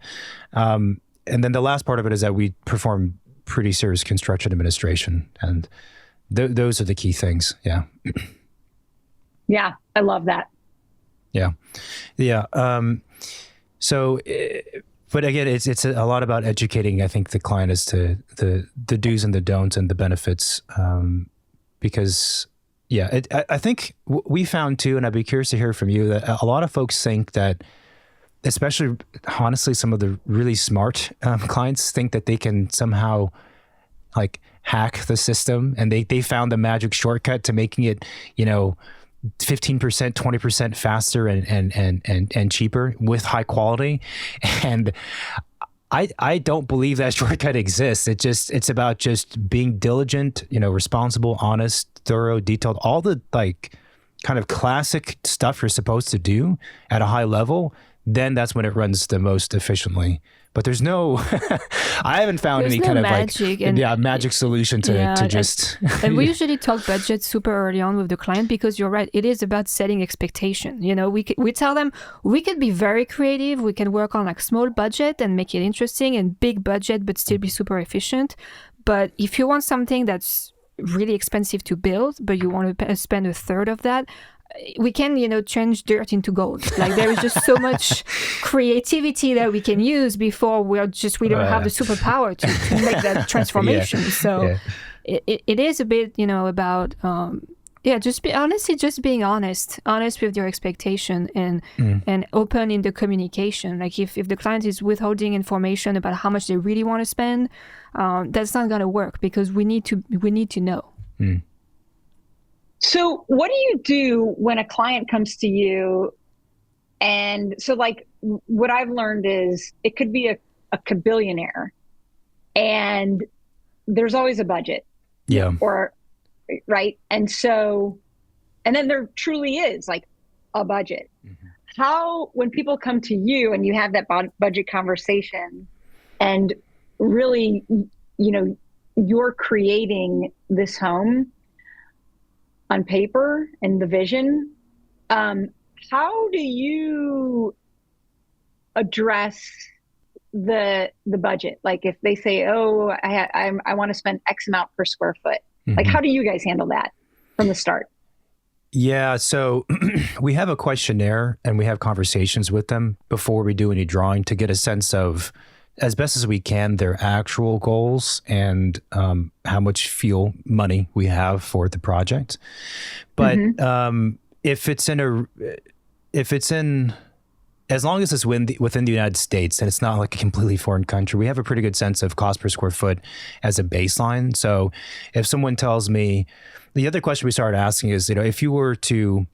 And then the last part of it is that we perform pretty serious construction administration, and those are the key things. Yeah. Yeah, I love that. Yeah. So, but again, it's a lot about educating, I think, the client as to the do's and the don'ts and the benefits, because, I think we found too, and I'd be curious to hear from you, that a lot of folks think that, especially, honestly, some of the really smart clients think that they can somehow like hack the system, and they found the magic shortcut to making it, 15%, 20% faster and cheaper with high quality. And I don't believe that shortcut exists. It's about just being diligent, responsible, honest, thorough, detailed, all the like kind of classic stuff you're supposed to do at a high level. Then that's when it runs the most efficiently. But there's no, I haven't found any kind of magic solution to just. And we usually talk budget super early on with the client, because you're right, it is about setting expectation. We tell them we could be very creative. We can work on like small budget and make it interesting, and big budget, but still be super efficient. But if you want something that's really expensive to build, but you want to spend a third of that, we can, change dirt into gold. Like, there is just so much creativity that we can use before we don't have the superpower to make that transformation. So it is a bit, about, just being honest with your expectation and open in the communication. Like, if the client is withholding information about how much they really want to spend, that's not going to work, because we need to know. Mm. So what do you do when a client comes to you? And so, like, what I've learned is it could be a kabillionaire, and there's always a budget. Yeah. Or, right. And so, and then there truly is like a budget. Mm-hmm. How, when people come to you and you have that budget conversation, and really, you're creating this home on paper and the vision. How do you address the budget? Like if they say, "Oh, I want to spend X amount per square foot," like how do you guys handle that from the start? Yeah, so we have a questionnaire and we have conversations with them before we do any drawing to get a sense of, as best as we can, their actual goals and how much fuel money we have for the project. But if it's in, as long as it's within the United States and it's not like a completely foreign country, we have a pretty good sense of cost per square foot as a baseline. So if someone tells me, the other question we started asking is, if you were to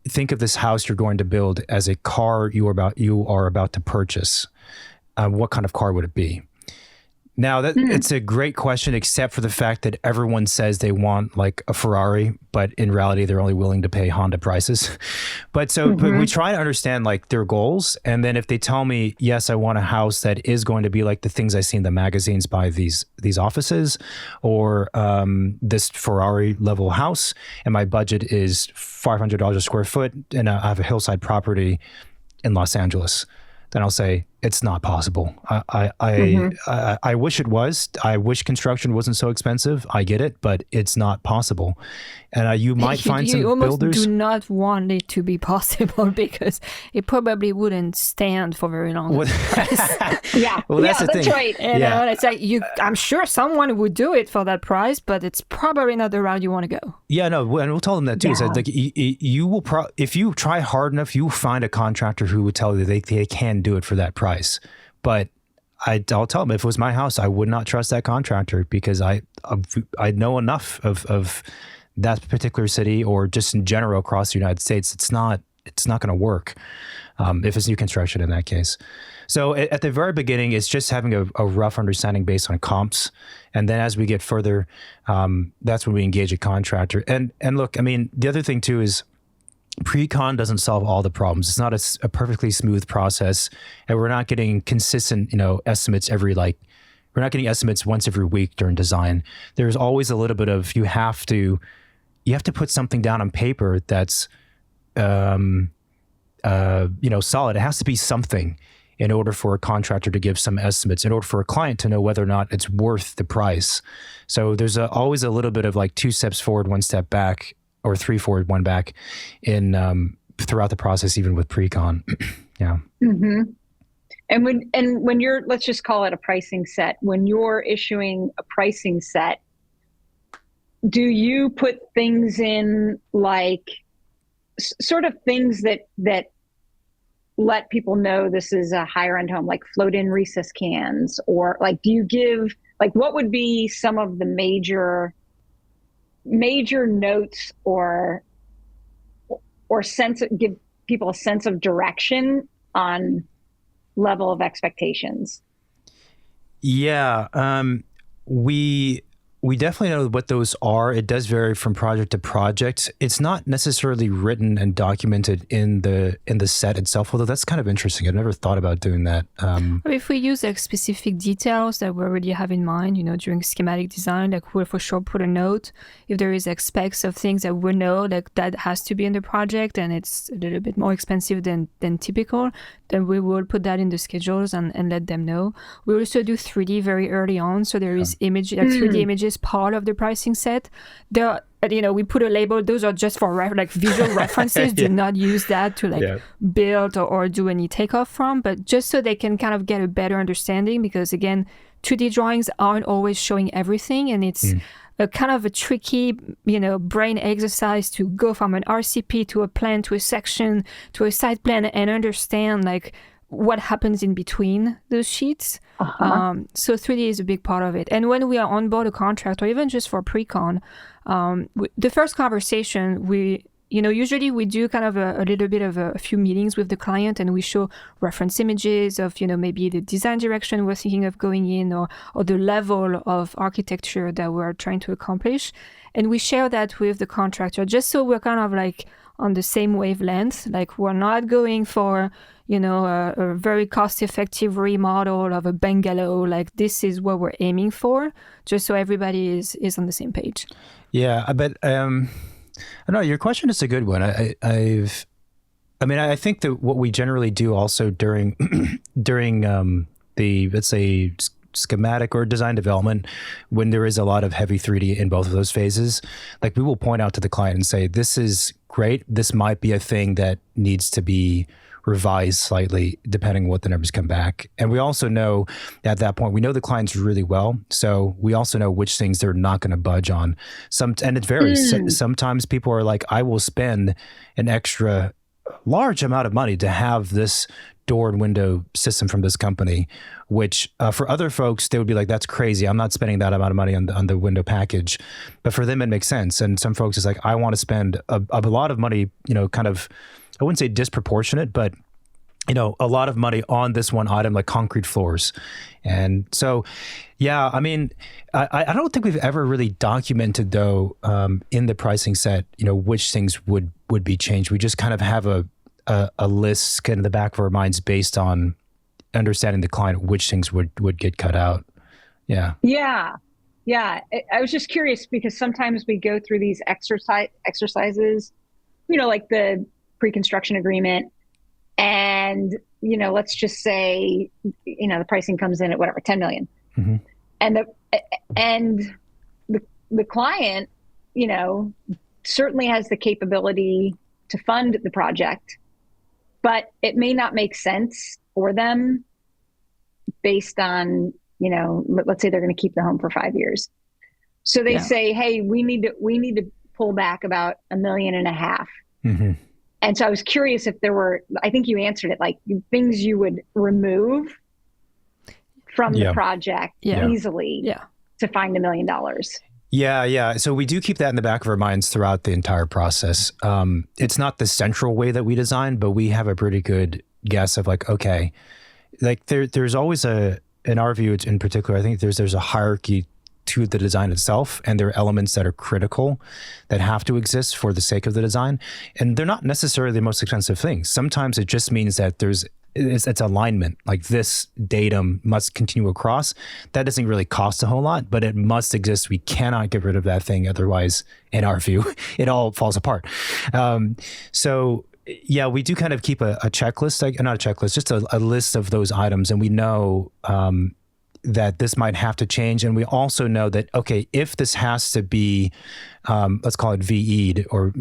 think of this house you're going to build as a car you are about to purchase, what kind of car would it be? Now, it's a great question, except for the fact that everyone says they want like a Ferrari, but in reality, they're only willing to pay Honda prices. But we try to understand like their goals. And then if they tell me, yes, I want a house that is going to be like the things I see in the magazines by these offices, or this Ferrari level house, and my budget is $500 a square foot, and I have a hillside property in Los Angeles, then I'll say it's not possible. I wish it was. I wish construction wasn't so expensive. I get it, but it's not possible. And you might find some builders. You almost do not want it to be possible because it probably wouldn't stand for very long. Well, that's the thing. Right. It's like I'm sure someone would do it for that price, but it's probably not the route you want to go. Yeah, no, and we'll tell them that too. Yeah. So like you will if you try hard enough, you will find a contractor who would tell you they can do it for that price. But I'll tell them, if it was my house, I would not trust that contractor because I know enough of that particular city, or just in general across the United States. It's not going to work if it's new construction in that case. So at the very beginning, it's just having a rough understanding based on comps, and then as we get further, that's when we engage a contractor. And look, I mean, the other thing too is, pre-con doesn't solve all the problems. It's not a perfectly smooth process, and we're not getting consistent, estimates we're not getting estimates once every week during design. There's always a little bit of, you have to put something down on paper that's, solid. It has to be something in order for a contractor to give some estimates, in order for a client to know whether or not it's worth the price. So there's always a little bit of like 2 steps forward, 1 step back, or 3 forward, 1 back in throughout the process, even with pre-con. Yeah. Mm-hmm. And when you're, let's just call it a pricing set, when you're issuing a pricing set, do you put things in like sort of things that let people know this is a higher end home, like float in recess cans, or like, do you give, like, what would be some of the major notes or give people a sense of direction on level of expectations? Yeah, we definitely know what those are. It does vary from project to project. It's not necessarily written and documented in the set itself, although that's kind of interesting. I've never thought about doing that. If we use like specific details that we already have in mind, during schematic design, like we'll for sure put a note. If there is like specs of things that we know like that has to be in the project and it's a little bit more expensive than typical, then we will put that in the schedules and let them know. We also do 3D very early on, so there is 3D images part of the pricing set. We put a label, those are just for visual references. Do not use that to build or do any takeoff from, but just so they can kind of get a better understanding, because again, 2D drawings aren't always showing everything, and it's a kind of a tricky, brain exercise to go from an RCP to a plan to a section to a site plan and understand like what happens in between those sheets. So 3D is a big part of it. And when we are on board a contract, or even just for pre-con, the first conversation, usually we do kind of a little bit of a few meetings with the client, and we show reference images of, maybe the design direction we're thinking of going in, or the level of architecture that we're trying to accomplish. And we share that with the contractor, just so we're kind of like on the same wavelength. Like we're not going for, a very cost-effective remodel of a bungalow. Like this is what we're aiming for, just so everybody is on the same page. Yeah, but I don't know. Your question is a good one. I think that what we generally do also during the, let's say, schematic or design development, when there is a lot of heavy 3D in both of those phases, like we will point out to the client and say, this is great. This might be a thing that needs to be revised slightly depending on what the numbers come back. And we also know at that point, we know the clients really well. So we also know which things they're not going to budge on. And it varies. Sometimes people are like, I will spend an extra large amount of money to have this door and window system from this company, which for other folks, they would be like, that's crazy. I'm not spending that amount of money on the window package. But for them, it makes sense. And some folks is like, I want to spend a lot of money, kind of, I wouldn't say disproportionate, but a lot of money on this one item, like concrete floors. And so, yeah, I mean, I don't think we've ever really documented though, in the pricing set, which things would be changed. We just kind of have a list in the back of our minds based on understanding the client, which things would get cut out. Yeah. Yeah. Yeah. I was just curious because sometimes we go through these exercises, like the pre-construction agreement, and, let's just say, the pricing comes in at whatever, 10 million. Mm-hmm. And the client, certainly has the capability to fund the project, but it may not make sense for them based on, let's say they're going to keep the home for 5 years. So they say, hey, we need to pull back about $1.5 million. Mm-hmm. And so I was curious if there were, I think you answered it, like things you would remove from the project easily to find $1 million. Yeah. So we do keep that in the back of our minds throughout the entire process. It's not the central way that we design, but we have a pretty good guess of like, okay, like there's always in our view in particular, I think there's a hierarchy to the design itself, and there are elements that are critical that have to exist for the sake of the design. And they're not necessarily the most expensive things. Sometimes it just means that it's alignment, like this datum must continue across. That doesn't really cost a whole lot, but it must exist. We cannot get rid of that thing. Otherwise, in our view, it all falls apart. So yeah, we do kind of keep a checklist, like not a checklist, just a list of those items. And we know that this might have to change. And we also know that, okay, if this has to be, let's call it VE'd or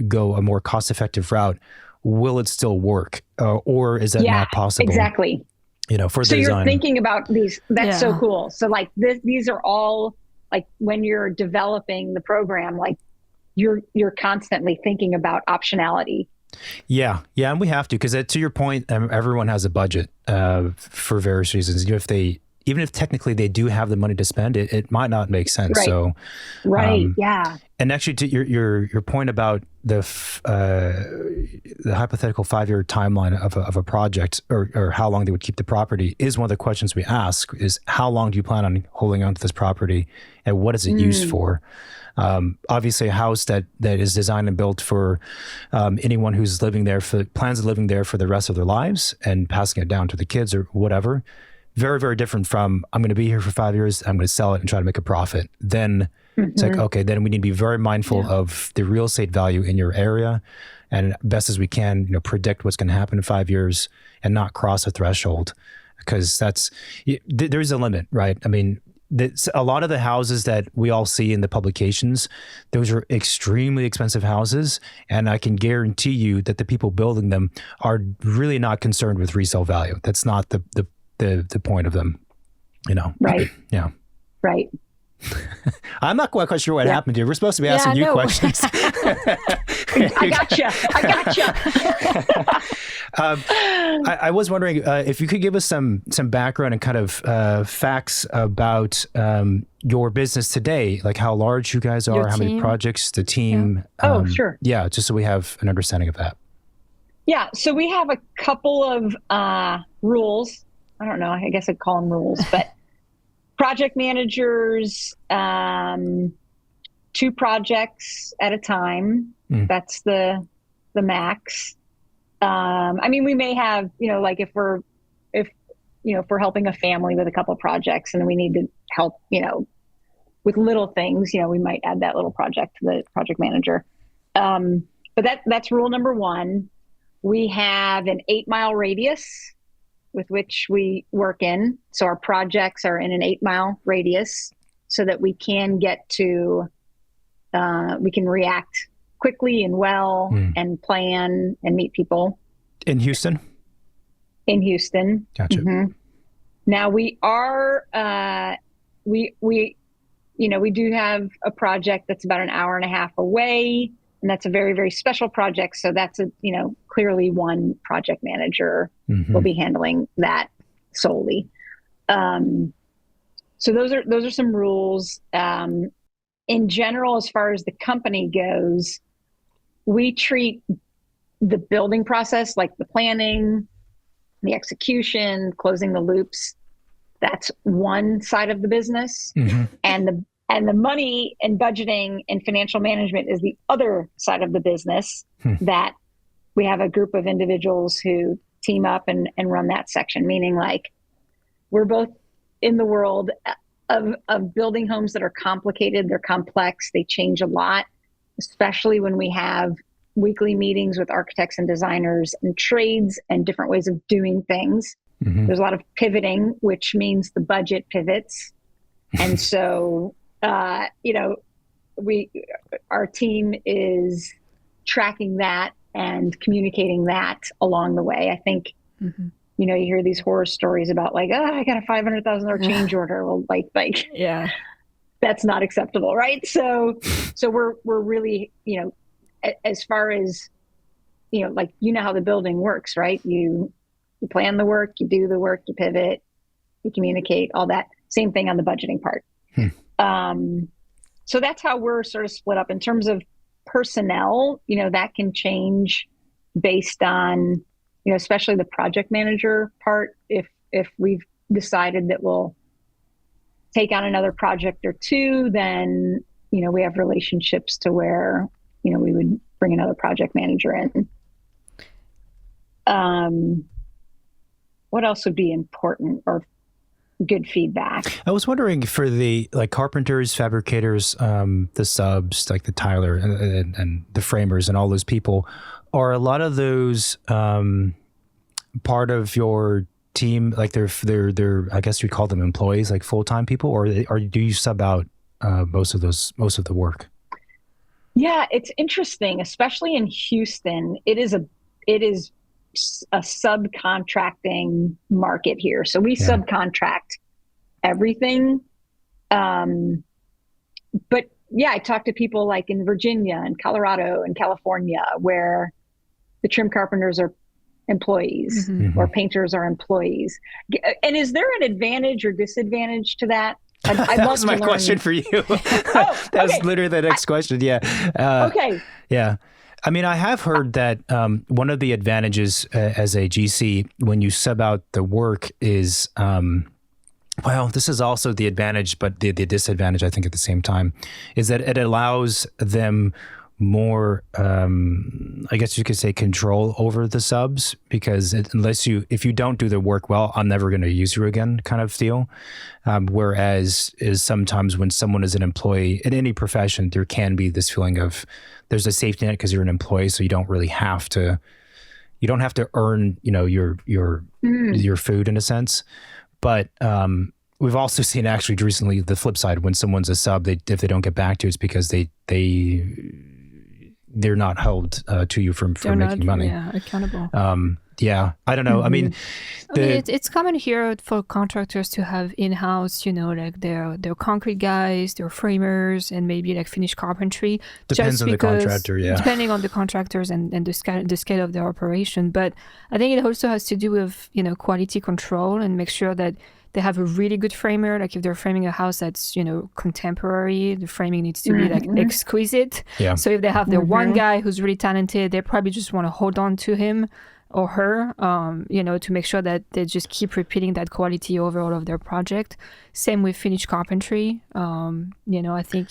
go a more cost-effective route, will it still work? Or is that not possible? Exactly. For the design. So you're thinking about these. That's so cool. So like these are all like when you're developing the program, like you're constantly thinking about optionality. Yeah. And we have to, because to your point, everyone has a budget for various reasons. Even if technically they do have the money to spend, it might not make sense. Right. So, yeah. And actually, to your point about the hypothetical 5-year timeline of a project, or how long they would keep the property, is one of the questions we ask: is how long do you plan on holding on to this property, and what is it used for? Obviously, a house that is designed and built for anyone who's plans on living there for the rest of their lives and passing it down to the kids or whatever. Very, very different from, I'm going to be here for 5 years, I'm going to sell it and try to make a profit. Then it's like, okay, then we need to be very mindful of the real estate value in your area, and best as we can, predict what's going to happen in 5 years and not cross a threshold, because there's a limit, right? I mean, a lot of the houses that we all see in the publications, those are extremely expensive houses. And I can guarantee you that the people building them are really not concerned with resale value. That's not the point of them, Right. Yeah. Right. I'm not quite sure what happened here. We're supposed to be asking you questions. I gotcha. I was wondering if you could give us some background and kind of facts about your business today, like how large you guys are, how many projects, the team. Yeah. Sure. Yeah, just so we have an understanding of that. Yeah, so we have a couple of rules. I don't know, I guess I'd call them rules, but project managers, 2 projects at a time. That's the the max. I mean, we may have, like if we're helping a family with a couple projects and we need to help, with little things, we might add that little project to the project manager. But that's rule number one. We have an 8-mile radius with which we work in. So our projects are in an 8-mile radius so that we can get to, we can react quickly and well and plan and meet people. In Houston? In Houston. Gotcha. Mm-hmm. Now we are, we do have a project that's about an hour and a half away, and that's a very, very special project. So that's clearly one project manager will be handling that solely. So those are some rules. In general, as far as the company goes, we treat the building process, like the planning, the execution, closing the loops, that's one side of the business. And the money and budgeting and financial management is the other side of the business that we have a group of individuals who team up and run that section, meaning like we're both in the world of building homes that are complicated, they're complex, they change a lot, especially when we have weekly meetings with architects and designers and trades and different ways of doing things. There's a lot of pivoting, which means the budget pivots. And so, our team is tracking that and communicating that along the way. I think, you hear these horror stories about like, I got a $500,000 change order. Well, like, yeah, that's not acceptable. Right. So we're really, as far as, like, how the building works, right? You plan the work, you do the work, you pivot, you communicate, all that. Same thing on the budgeting part. So that's how we're sort of split up in terms of personnel. That can change based on, especially the project manager part. If we've decided that we'll take on another project or two, then, we have relationships to where, we would bring another project manager in. What else would be important or good feedback? I was wondering for the carpenters, fabricators, the subs, like the Tyler and the framers and all those people, are a lot of those part of your team? Like they're I guess you'd call them employees, like full-time people, or do you sub out most of the work? Yeah, it's interesting, especially in Houston. It is a subcontracting market here. So we subcontract everything. But yeah, I talk to people like in Virginia and Colorado and California where the trim carpenters are employees or painters are employees. And is there an advantage or disadvantage to that? That was my question for you. That was literally the next question. Yeah. Okay. Yeah. I mean, I have heard that one of the advantages as a GC when you sub out the work is, this is also the advantage, but the disadvantage, I think, at the same time, is that it allows them more, I guess you could say, control over the subs, because if you don't do the work well, I'm never going to use you again kind of deal. Whereas is sometimes when someone is an employee in any profession, there can be this feeling of there's a safety net because you're an employee, so you don't have to earn, your food in a sense. But we've also seen actually recently the flip side, when someone's a sub, if they don't get back to you, it's because they're not held to you for making money. Yeah, accountable. I don't know. I mean, it's common here for contractors to have in-house, like their concrete guys, their framers, and maybe like finished carpentry. Depends on the contractor, yeah. Depending on the contractors and the scale of their operation. But I think it also has to do with, quality control and make sure that they have a really good framer. Like if they're framing a house that's, contemporary, the framing needs to be like exquisite. Yeah. So if they have their one guy who's really talented, they probably just want to hold on to him or her, to make sure that they just keep repeating that quality over all of their project. Same with finished carpentry. I think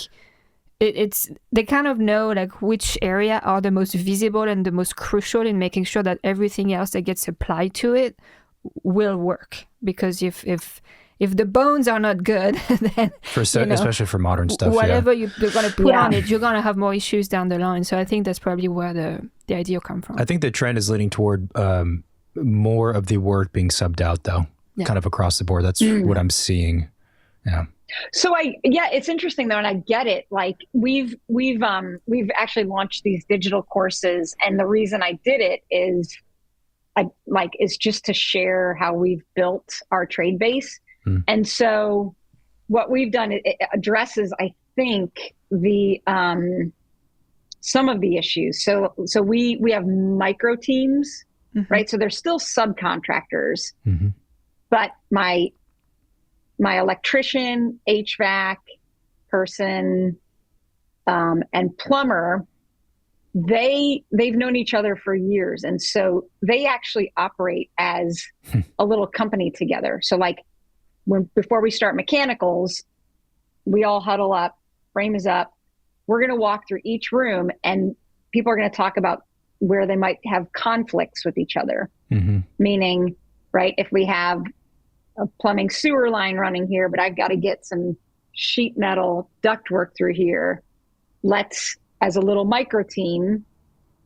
it's they kind of know like which area are the most visible and the most crucial in making sure that everything else that gets applied to it will work. Because if the bones are not good, then especially for modern stuff, whatever you're going to put on it, you're going to have more issues down the line. So I think that's probably where the idea come from. I think the trend is leaning toward more of the work being subbed out, though, kind of across the board. That's what I'm seeing. Yeah. So it's interesting though, and I get it. Like we've actually launched these digital courses, and the reason I did it is is just to share how we've built our trade base. And so what we've done, it addresses, I think, the some of the issues. So we have micro teams, right? So they're still subcontractors, but my electrician, HVAC person, and plumber, they've known each other for years. And so they actually operate as a little company together. So like before we start mechanicals, we all huddle up, frame is up. We're going to walk through each room, and people are going to talk about where they might have conflicts with each other. Meaning, right, if we have a plumbing sewer line running here, but I've got to get some sheet metal ductwork through here. Let's, as a little micro team,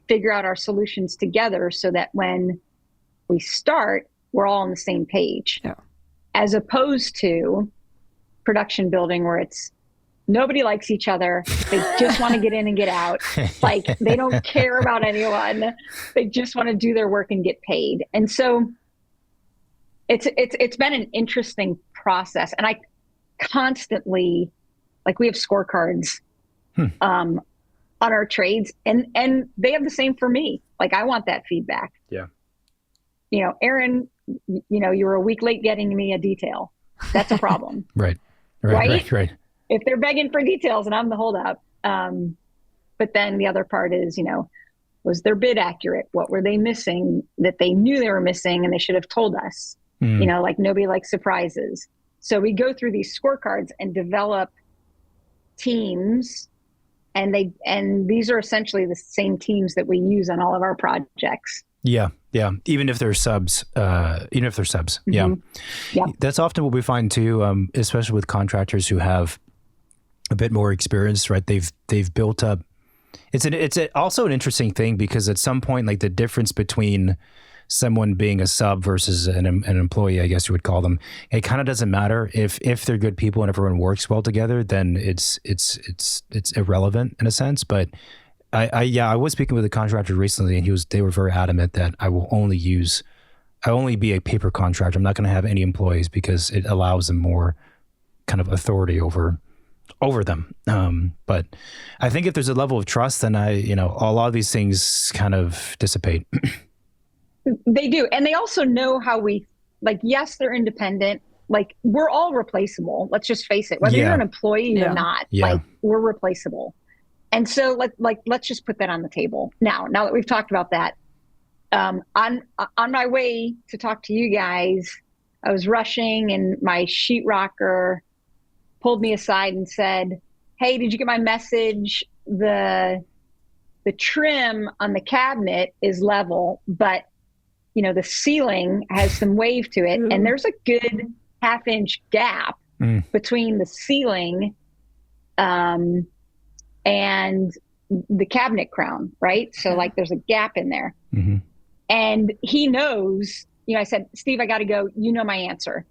figure out our solutions together so that when we start, we're all on the same page. Yeah. As opposed to production building where it's nobody likes each other. They just want to get in and get out. Like they don't care about anyone. They just want to do their work and get paid. And so it's been an interesting process. And I constantly, like we have scorecards on our trades, and they have the same for me. Like I want that feedback. Yeah. Erin, you were a week late getting me a detail. That's a problem. Right. If they're begging for details and I'm the holdup. But then the other part is, was their bid accurate? What were they missing that they knew they were missing and they should have told us? Like nobody likes surprises. So we go through these scorecards and develop teams, and these are essentially the same teams that we use on all of our projects. Yeah. Even if they're subs. Yeah. That's often what we find too, especially with contractors who have a bit more experience, right? They've built up. It's also an interesting thing because at some point, like the difference between someone being a sub versus an employee, I guess you would call them, it kind of doesn't matter if they're good people and everyone works well together. Then it's irrelevant in a sense. But I was speaking with a contractor recently, and they were very adamant that I only be a paper contractor. I'm not going to have any employees because it allows them more kind of authority over them. But I think if there's a level of trust, then a lot of these things kind of dissipate. They do. And they also know how yes, they're independent. Like we're all replaceable. Let's just face it. Whether you're an employee or not, like we're replaceable. And so let's just put that on the table. Now that we've talked about that, on my way to talk to you guys, I was rushing and my sheetrocker pulled me aside and said, "Hey, did you get my message? The trim on the cabinet is level, but the ceiling has some wave to it, and there's a good half-inch gap between the ceiling and the cabinet crown, right? So like there's a gap in there." And he knows, I said, "Steve, I got to go. You know my answer."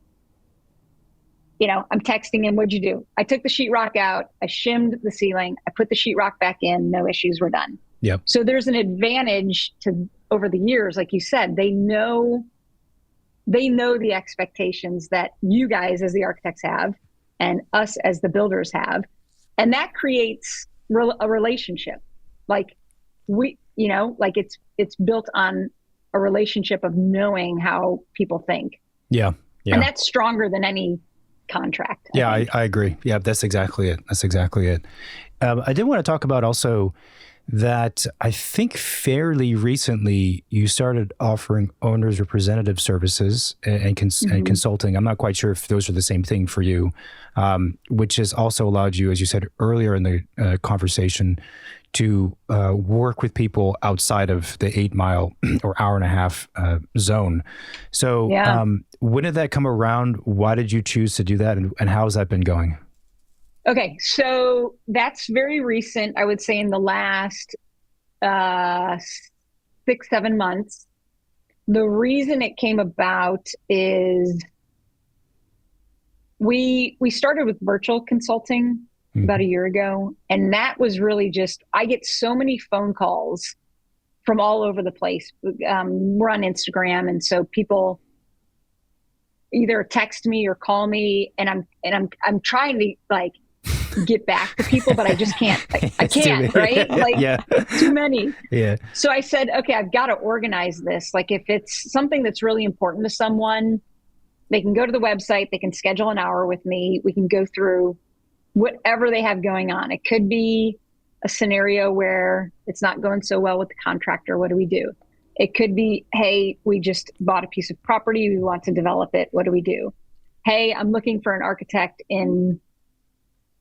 I'm texting him, "What'd you do?" I took the sheetrock out, I shimmed the ceiling, I put the sheetrock back in, no issues, we're done. Yep. So there's an advantage to, over the years, like you said, they know the expectations that you guys as the architects have and us as the builders have. And that creates a relationship. Like it's built on a relationship of knowing how people think. Yeah. And that's stronger than any contract. I agree. Yeah, that's exactly it. I did want to talk about also that I think fairly recently you started offering owners representative services and consulting. I'm not quite sure if those are the same thing for you, which has also allowed you, as you said earlier in the conversation, to work with people outside of the 8 mile or hour and a half zone. So when did that come around? Why did you choose to do that? And how has that been going? Okay, so that's very recent. I would say in the last 6-7 months. The reason it came about is we started with virtual consulting about a year ago, and that was really just, I get so many phone calls from all over the place. We're on Instagram, and so people either text me or call me, and I'm trying to like get back to people, but I just can't. I can't, right? Like, too many. Yeah. So I said, okay, I've got to organize this. Like, if it's something that's really important to someone, they can go to the website, they can schedule an hour with me. We can go through whatever they have going on. It could be a scenario where it's not going so well with the contractor. What do we do? It could be, hey, we just bought a piece of property. We want to develop it. What do we do? Hey, I'm looking for an architect in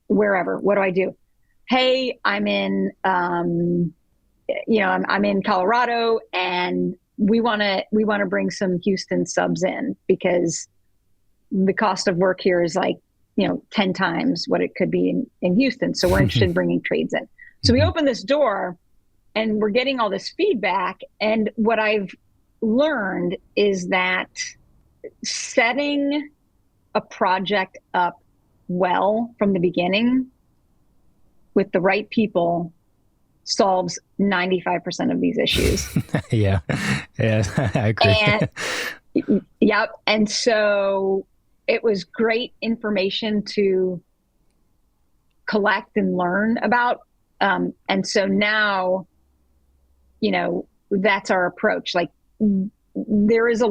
wherever. What do I do? Hey, I'm in, I'm in Colorado, and we want to bring some Houston subs in because the cost of work here is like, 10 times what it could be in Houston. So we're interested in bringing trades in. So we open this door and we're getting all this feedback. And what I've learned is that setting a project up well from the beginning with the right people solves 95% of these issues. Yeah, I agree. And so it was great information to collect and learn about. And so now, that's our approach. Like, there is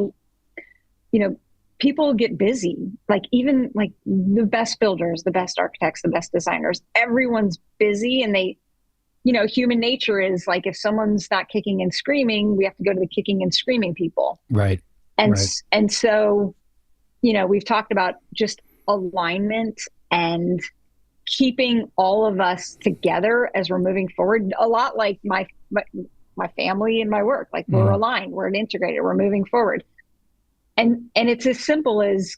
people get busy, like even like the best builders, the best architects, the best designers, everyone's busy, and they, human nature is like, if someone's not kicking and screaming, we have to go to the kicking and screaming people. Right. And so, we've talked about just alignment and keeping all of us together as we're moving forward. A lot like my family and my work, like we're aligned, we're integrated, we're moving forward. And it's as simple as,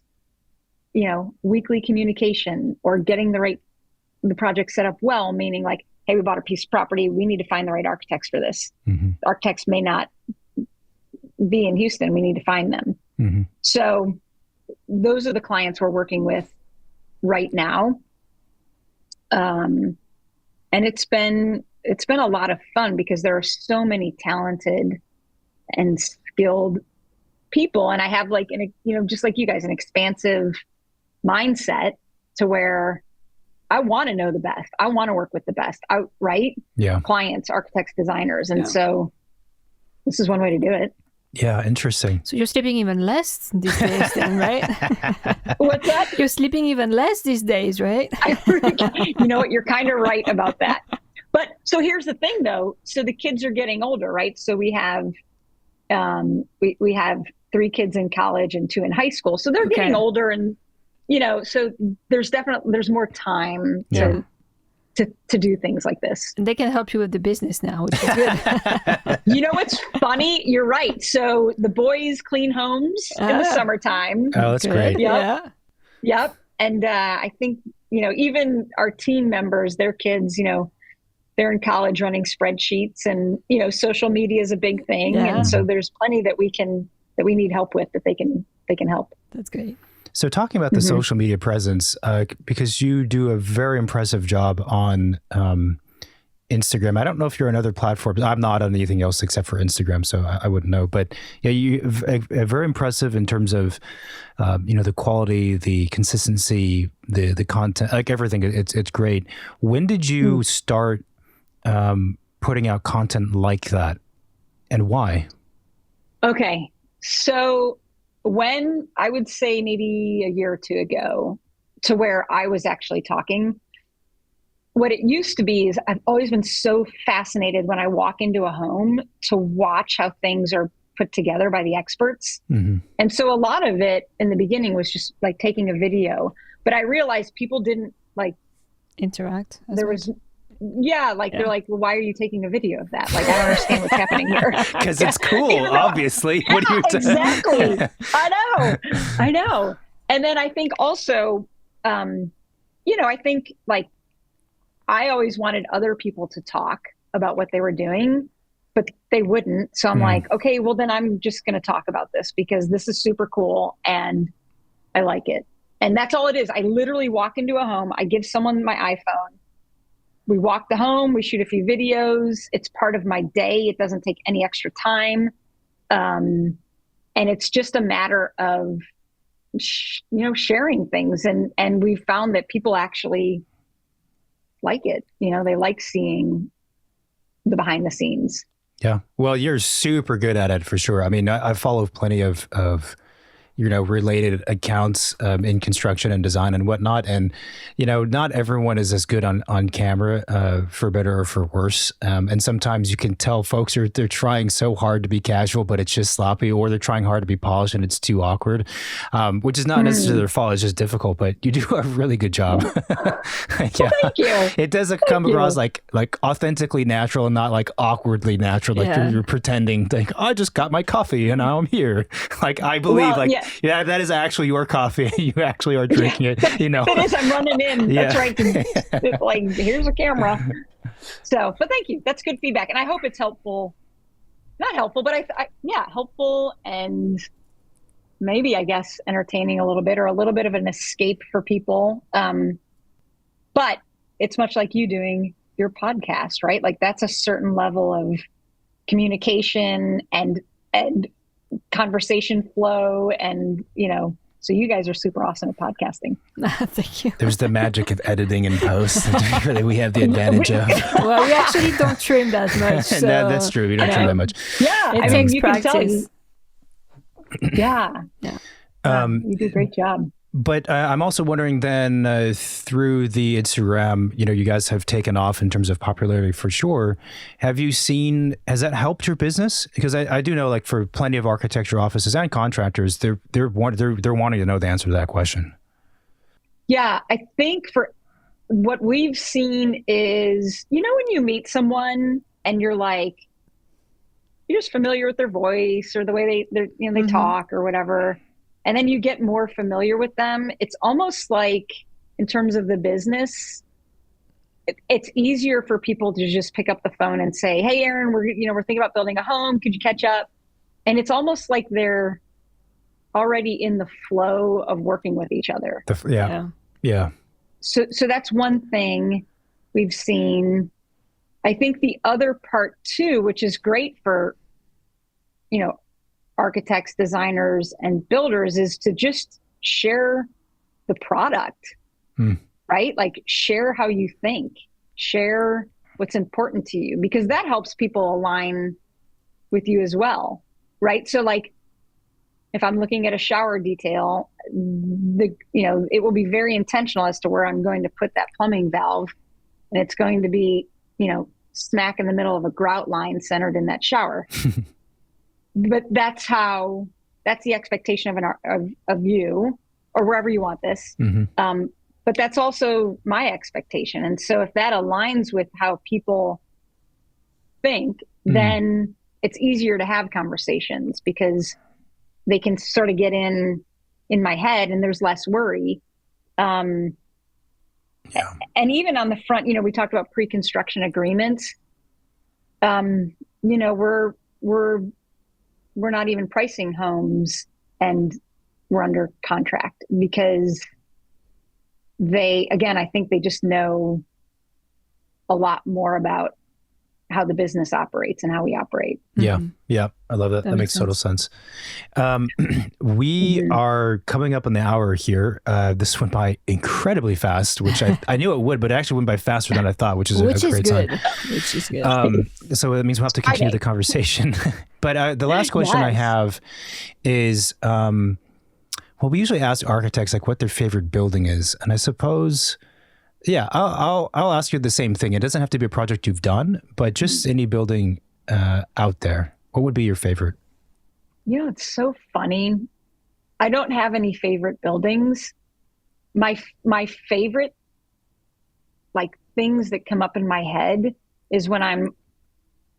weekly communication or getting the project set up well, meaning like, hey, we bought a piece of property. We need to find the right architects for this. Architects may not be in Houston. We need to find them. So those are the clients we're working with right now. And it's been a lot of fun because there are so many talented and skilled people. And I have like, just like you guys, an expansive mindset to where I want to know the best. I want to work with the best, right? Yeah. Clients, architects, designers. And so this is one way to do it. Yeah, interesting. So you're sleeping even less these days then, right? What's that? You're sleeping even less these days, right? You know what? You're kind of right about that. But so here's the thing though. So the kids are getting older, right? So we have, we have 3 kids in college and 2 in high school. So they're getting older, and, so there's more time to do things like this. And they can help you with the business now, which is good. What's funny? You're right. So the boys clean homes in the summertime. Oh, that's great. Yep. And I think, even our team members, their kids, they're in college running spreadsheets, and, social media is a big thing. Yeah. And so there's plenty that we need help with, that they can help. That's great. So talking about the social media presence, because you do a very impressive job on Instagram. I don't know if you're on other platforms. I'm not on anything else except for Instagram, so I wouldn't know. But yeah, you are very impressive in terms of, the quality, the consistency, the content, like everything. It's great. When did you start putting out content like that, and why? Okay, so when I would say maybe a year or 2 ago, to where I was actually talking, what it used to be is I've always been so fascinated when I walk into a home to watch how things are put together by the experts. Mm-hmm. And so a lot of it in the beginning was just like taking a video, but I realized people didn't like interact. There was, they're like, well, why are you taking a video of that? Like, I don't understand what's happening here. Because it's cool, obviously. What do you exactly. I know. And then I think also, I think like I always wanted other people to talk about what they were doing, but they wouldn't. So I'm like, okay, well then I'm just going to talk about this because this is super cool and I like it. And that's all it is. I literally walk into a home. I give someone my iPhone. We walk the home. We shoot a few videos. It's part of my day. It doesn't take any extra time. And it's just a matter of, sharing things. And we found that people actually like it. They like seeing the behind the scenes. Yeah. Well, you're super good at it for sure. I mean, I follow plenty of related accounts in construction and design and whatnot. And, not everyone is as good on camera, for better or for worse. And sometimes you can tell folks they're trying so hard to be casual, but it's just sloppy, or they're trying hard to be polished and it's too awkward, which is not necessarily their fault. It's just difficult, but you do a really good job. Well, thank you. It doesn't come across like authentically natural and not like awkwardly natural. Like you're pretending like, I just got my coffee and now I'm here. Like, I believe yeah, that is actually your coffee. You actually are drinking it, It is. I'm running in. Yeah. That's right. It's like, here's a camera. So, but thank you. That's good feedback. And I hope it's helpful. Not helpful, but helpful and maybe, I guess, entertaining a little bit or a little bit of an escape for people. But it's much like you doing your podcast, right? Like that's a certain level of communication and conversation flow and so you guys are super awesome at podcasting. Thank you. There's the magic of editing and post that we have the advantage of. Well, we actually don't trim that much. So, that's true. We don't trim that much. Yeah, it takes practice. Yeah. You do a great job. But I'm also wondering then through the Instagram, you guys have taken off in terms of popularity for sure. Has that helped your business? Because I do know, like for plenty of architecture offices and contractors, they're wanting to know the answer to that question. Yeah, I think for what we've seen is, when you meet someone and you're just familiar with their voice or the way they talk or whatever. And then you get more familiar with them. It's almost like in terms of the business, it's easier for people to just pick up the phone and say, hey, Erin, we're thinking about building a home. Could you catch up? And it's almost like they're already in the flow of working with each other. Yeah. So that's one thing we've seen. I think the other part too, which is great for, architects, designers, and builders, is to just share the product, right? Like share how you think, share what's important to you, because that helps people align with you as well, right? So like if I'm looking at a shower detail, it will be very intentional as to where I'm going to put that plumbing valve, and it's going to be, smack in the middle of a grout line centered in that shower. But that's the expectation of you or wherever you want this. But that's also my expectation. And so if that aligns with how people think, then it's easier to have conversations because they can sort of get in my head and there's less worry. And even on the front, we talked about pre-construction agreements. We're not even pricing homes and we're under contract because I think they just know a lot more about how the business operates and how we operate. Yeah. I love that. That makes total sense. We are coming up on the hour here. This went by incredibly fast, which I knew it would, but it actually went by faster than I thought, which is a great sign. Which is good. So that means we'll have to continue the conversation. But the last question I have is, we usually ask architects like what their favorite building is. And I suppose, Yeah, I'll ask you the same thing. It doesn't have to be a project you've done, but just any building out there. What would be your favorite? Yeah, it's so funny. I don't have any favorite buildings. My favorite like things that come up in my head is when I'm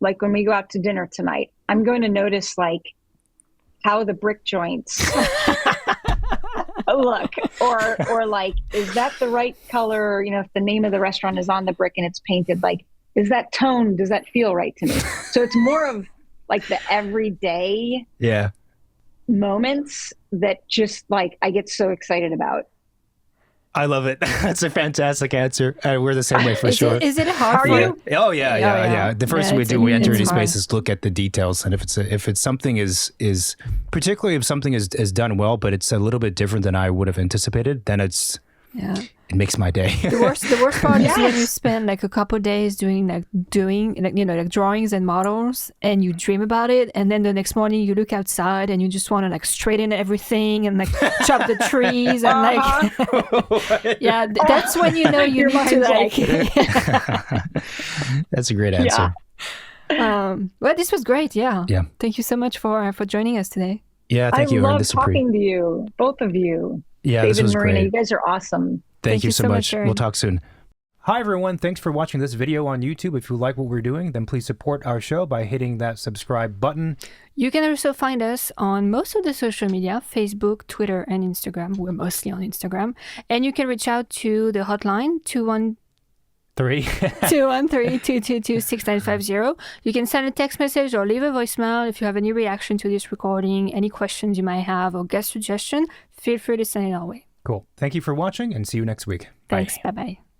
like when we go out to dinner tonight, I'm going to notice like how the brick joints look, or like, is that the right color? You know, if the name of the restaurant is on the brick and it's painted, like, is that tone? Does that feel right to me? So it's more of like the everyday moments that just like I get so excited about. I love it. That's a fantastic answer. We're the same way for sure. Is it hard for you? Oh yeah. The first thing we do when we enter any space is look at the details, and if it's something is particularly if something is done well, but it's a little bit different than I would have anticipated, then it makes my day. The worst part is when you spend like a couple of days doing like drawings and models, and you dream about it, and then the next morning you look outside and you just want to like straighten everything and like chop the trees and like that's when you know you need to like. That's a great answer. Well, this was great. Yeah. Thank you so much for joining us today. Yeah, thank you. I love talking to you, both of you. Yeah, David this was Marina, great. you guys are awesome. Thank you so much. Erin. We'll talk soon. Hi, everyone. Thanks for watching this video on YouTube. If you like what we're doing, then please support our show by hitting that subscribe button. You can also find us on most of the social media, Facebook, Twitter, and Instagram. We're mostly on Instagram. And you can reach out to the hotline, 213-222-6950. You can send a text message or leave a voicemail if you have any reaction to this recording, any questions you might have, or guest suggestion. Feel free to send it our way. Cool. Thank you for watching, and see you next week. Thanks. Bye. Bye-bye.